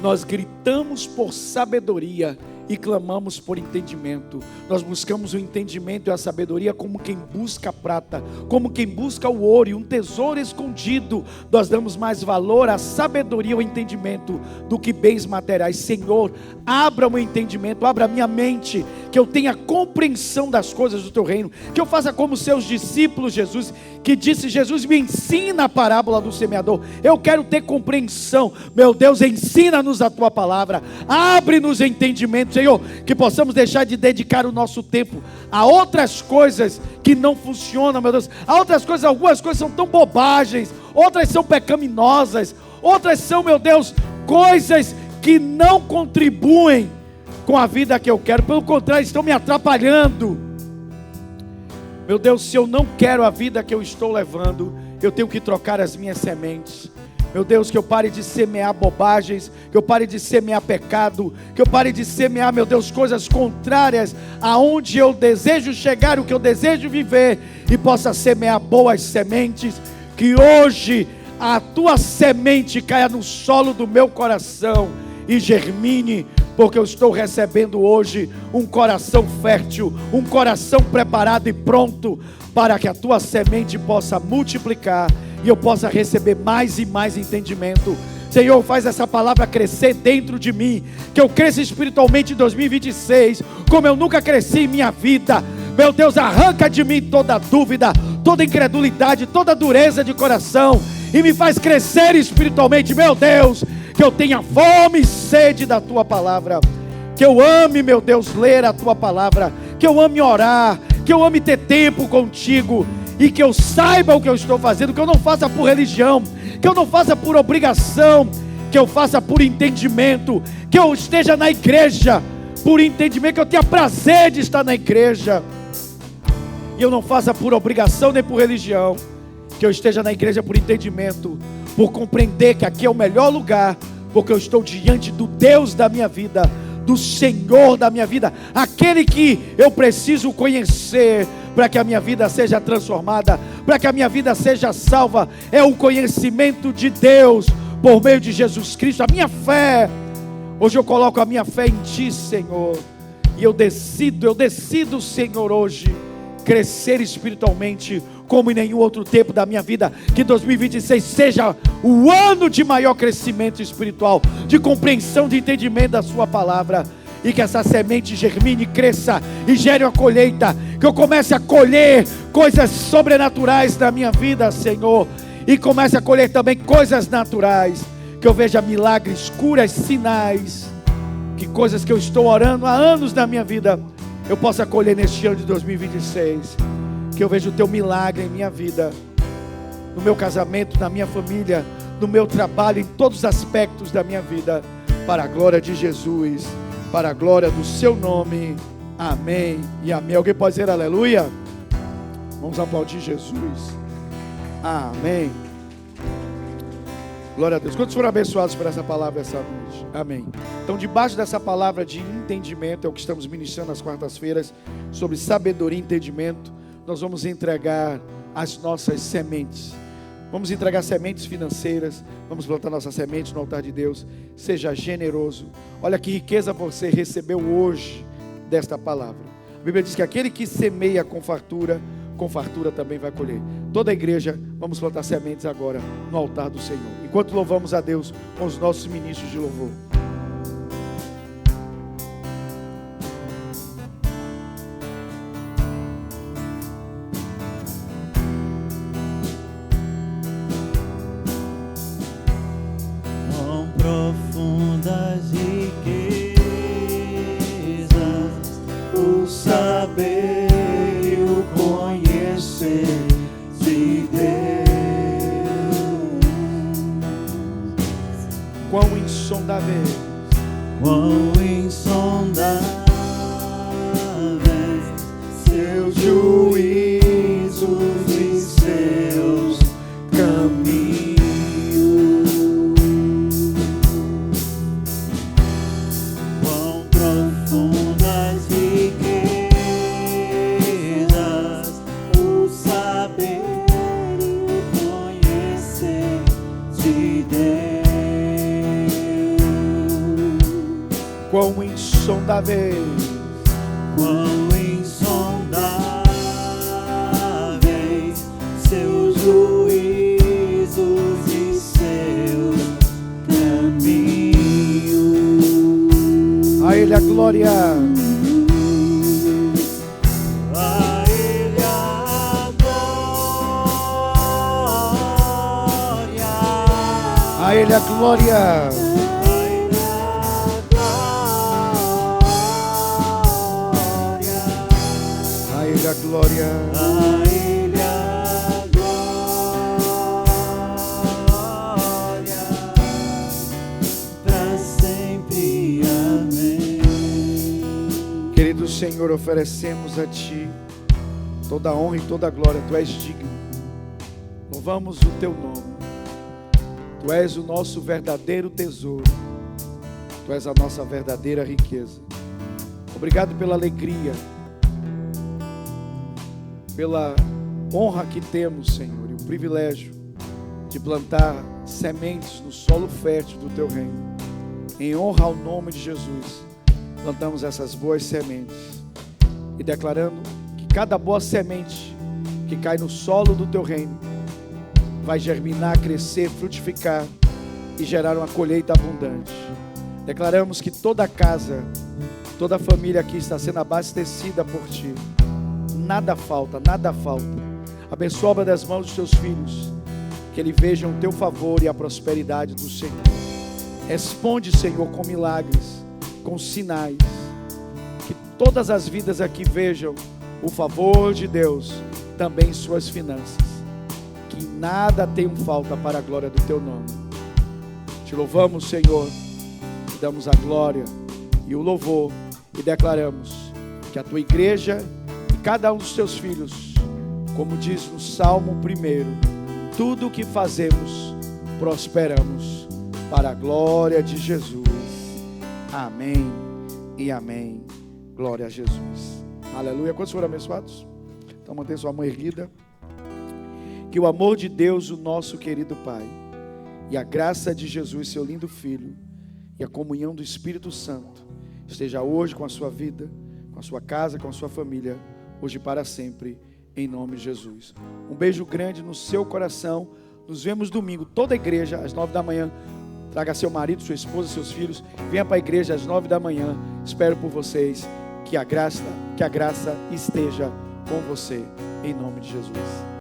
nós gritamos por sabedoria e clamamos por entendimento. Nós buscamos o entendimento e a sabedoria como quem busca a prata, como quem busca o ouro e um tesouro escondido. Nós damos mais valor à sabedoria e ao entendimento do que bens materiais. Senhor, abra o meu entendimento, abra a minha mente, que eu tenha compreensão das coisas do teu reino, que eu faça como seus discípulos, Jesus, que disse: Jesus, me ensina a parábola do semeador. Eu quero ter compreensão. Meu Deus, ensina-nos a tua palavra, abre-nos entendimento, Senhor, que possamos deixar de dedicar o nosso tempo a outras coisas que não funcionam, meu Deus, a outras coisas. Algumas coisas são tão bobagens, outras são pecaminosas, Outras são, meu Deus, coisas que não contribuem com a vida que eu quero. Pelo contrário, estão me atrapalhando. Meu Deus, se eu não quero a vida que eu estou levando, eu tenho que trocar as minhas sementes. Meu Deus, que eu pare de semear bobagens, que eu pare de semear pecado, que eu pare de semear, meu Deus, coisas contrárias aonde eu desejo chegar, o que eu desejo viver, e possa semear boas sementes. Que hoje a tua semente caia no solo do meu coração e germine, porque eu estou recebendo hoje um coração fértil, um coração preparado e pronto para que a tua semente possa multiplicar e eu possa receber mais e mais entendimento. Senhor, faz essa palavra crescer dentro de mim, que eu cresça espiritualmente em 2026, como eu nunca cresci em minha vida. Meu Deus, arranca de mim toda dúvida, toda incredulidade, toda dureza de coração, e me faz crescer espiritualmente, meu Deus, que eu tenha fome e sede da tua palavra, que eu ame, meu Deus, ler a tua palavra, que eu ame orar, que eu ame ter tempo contigo, e que eu saiba o que eu estou fazendo, que eu não faça por religião, que eu não faça por obrigação, que eu faça por entendimento, que eu esteja na igreja por entendimento, que eu tenha prazer de estar na igreja, e eu não faça por obrigação nem por religião, que eu esteja na igreja por entendimento, por compreender que aqui é o melhor lugar, porque eu estou diante do Deus da minha vida, do Senhor da minha vida, aquele que eu preciso conhecer, para que a minha vida seja transformada, para que a minha vida seja salva, é o conhecimento de Deus, por meio de Jesus Cristo, a minha fé. Hoje eu coloco a minha fé em Ti, Senhor, e eu decido, Senhor, hoje, crescer espiritualmente, como em nenhum outro tempo da minha vida, que 2026 seja o ano de maior crescimento espiritual, de compreensão, de entendimento da sua palavra, e que essa semente germine, cresça e gere uma colheita, que eu comece a colher coisas sobrenaturais na minha vida, Senhor, e comece a colher também coisas naturais, que eu veja milagres, curas, sinais, que coisas que eu estou orando há anos na minha vida, eu possa colher neste ano de 2026, que eu veja o Teu milagre em minha vida, no meu casamento, na minha família, no meu trabalho, em todos os aspectos da minha vida, para a glória de Jesus, para a glória do Seu nome, amém e amém. Alguém pode dizer aleluia? Vamos aplaudir Jesus, amém. Glória a Deus. Quantos foram abençoados por essa palavra essa noite? Amém. Então, debaixo dessa palavra de entendimento, é o que estamos ministrando nas quartas-feiras, sobre sabedoria e entendimento, nós vamos entregar as nossas sementes. Vamos entregar sementes financeiras, vamos plantar nossas sementes no altar de Deus. Seja generoso. Olha que riqueza você recebeu hoje desta palavra. A Bíblia diz que aquele que semeia com fartura também vai colher. Toda a igreja, vamos plantar sementes agora no altar do Senhor, enquanto louvamos a Deus com os nossos ministros de louvor. Profundas riquezas, o saber e o conhecer de Deus. Quão insondáveis, seus juízos e seus caminhos. quão insondáveis, seus juízos e seus caminhos. a Ele a glória. A Ele a glória. A Ele a glória. A Ele a glória. A Ele a glória. Senhor, oferecemos a Ti toda a honra e toda a glória. Tu és digno. Louvamos o Teu nome. Tu és o nosso verdadeiro tesouro. Tu és a nossa verdadeira riqueza. Obrigado pela alegria, pela honra que temos, Senhor, e o privilégio de plantar sementes no solo fértil do Teu reino. Em honra ao nome de Jesus, plantamos essas boas sementes e declarando que cada boa semente que cai no solo do Teu reino vai germinar, crescer, frutificar e gerar uma colheita abundante. Declaramos que toda casa, toda família aqui está sendo abastecida por Ti. Nada falta, nada falta. Abençoa a obra das mãos dos Teus filhos, que eles vejam o Teu favor e a prosperidade do Senhor. Responde, Senhor, com milagres, com sinais. Que todas as vidas aqui vejam o favor de Deus, também em suas finanças. Que nada tenha falta para a glória do Teu nome. Te louvamos, Senhor, te damos a glória e o louvor e declaramos que a Tua igreja e cada um dos Teus filhos, como diz no Salmo 1, tudo o que fazemos, prosperamos para a glória de Jesus. Amém e amém. Glória a Jesus. Aleluia. Quantos foram abençoados? Então mantenha sua mão erguida. Que o amor de Deus, o nosso querido Pai, e a graça de Jesus, seu lindo Filho, e a comunhão do Espírito Santo esteja hoje com a sua vida, com a sua casa, com a sua família, hoje e para sempre, em nome de Jesus. Um beijo grande no seu coração. Nos vemos domingo, toda a igreja, às 9 da manhã. Traga seu marido, sua esposa, seus filhos. Venha para a igreja às 9 da manhã. Espero por vocês. Que a graça esteja com você, em nome de Jesus.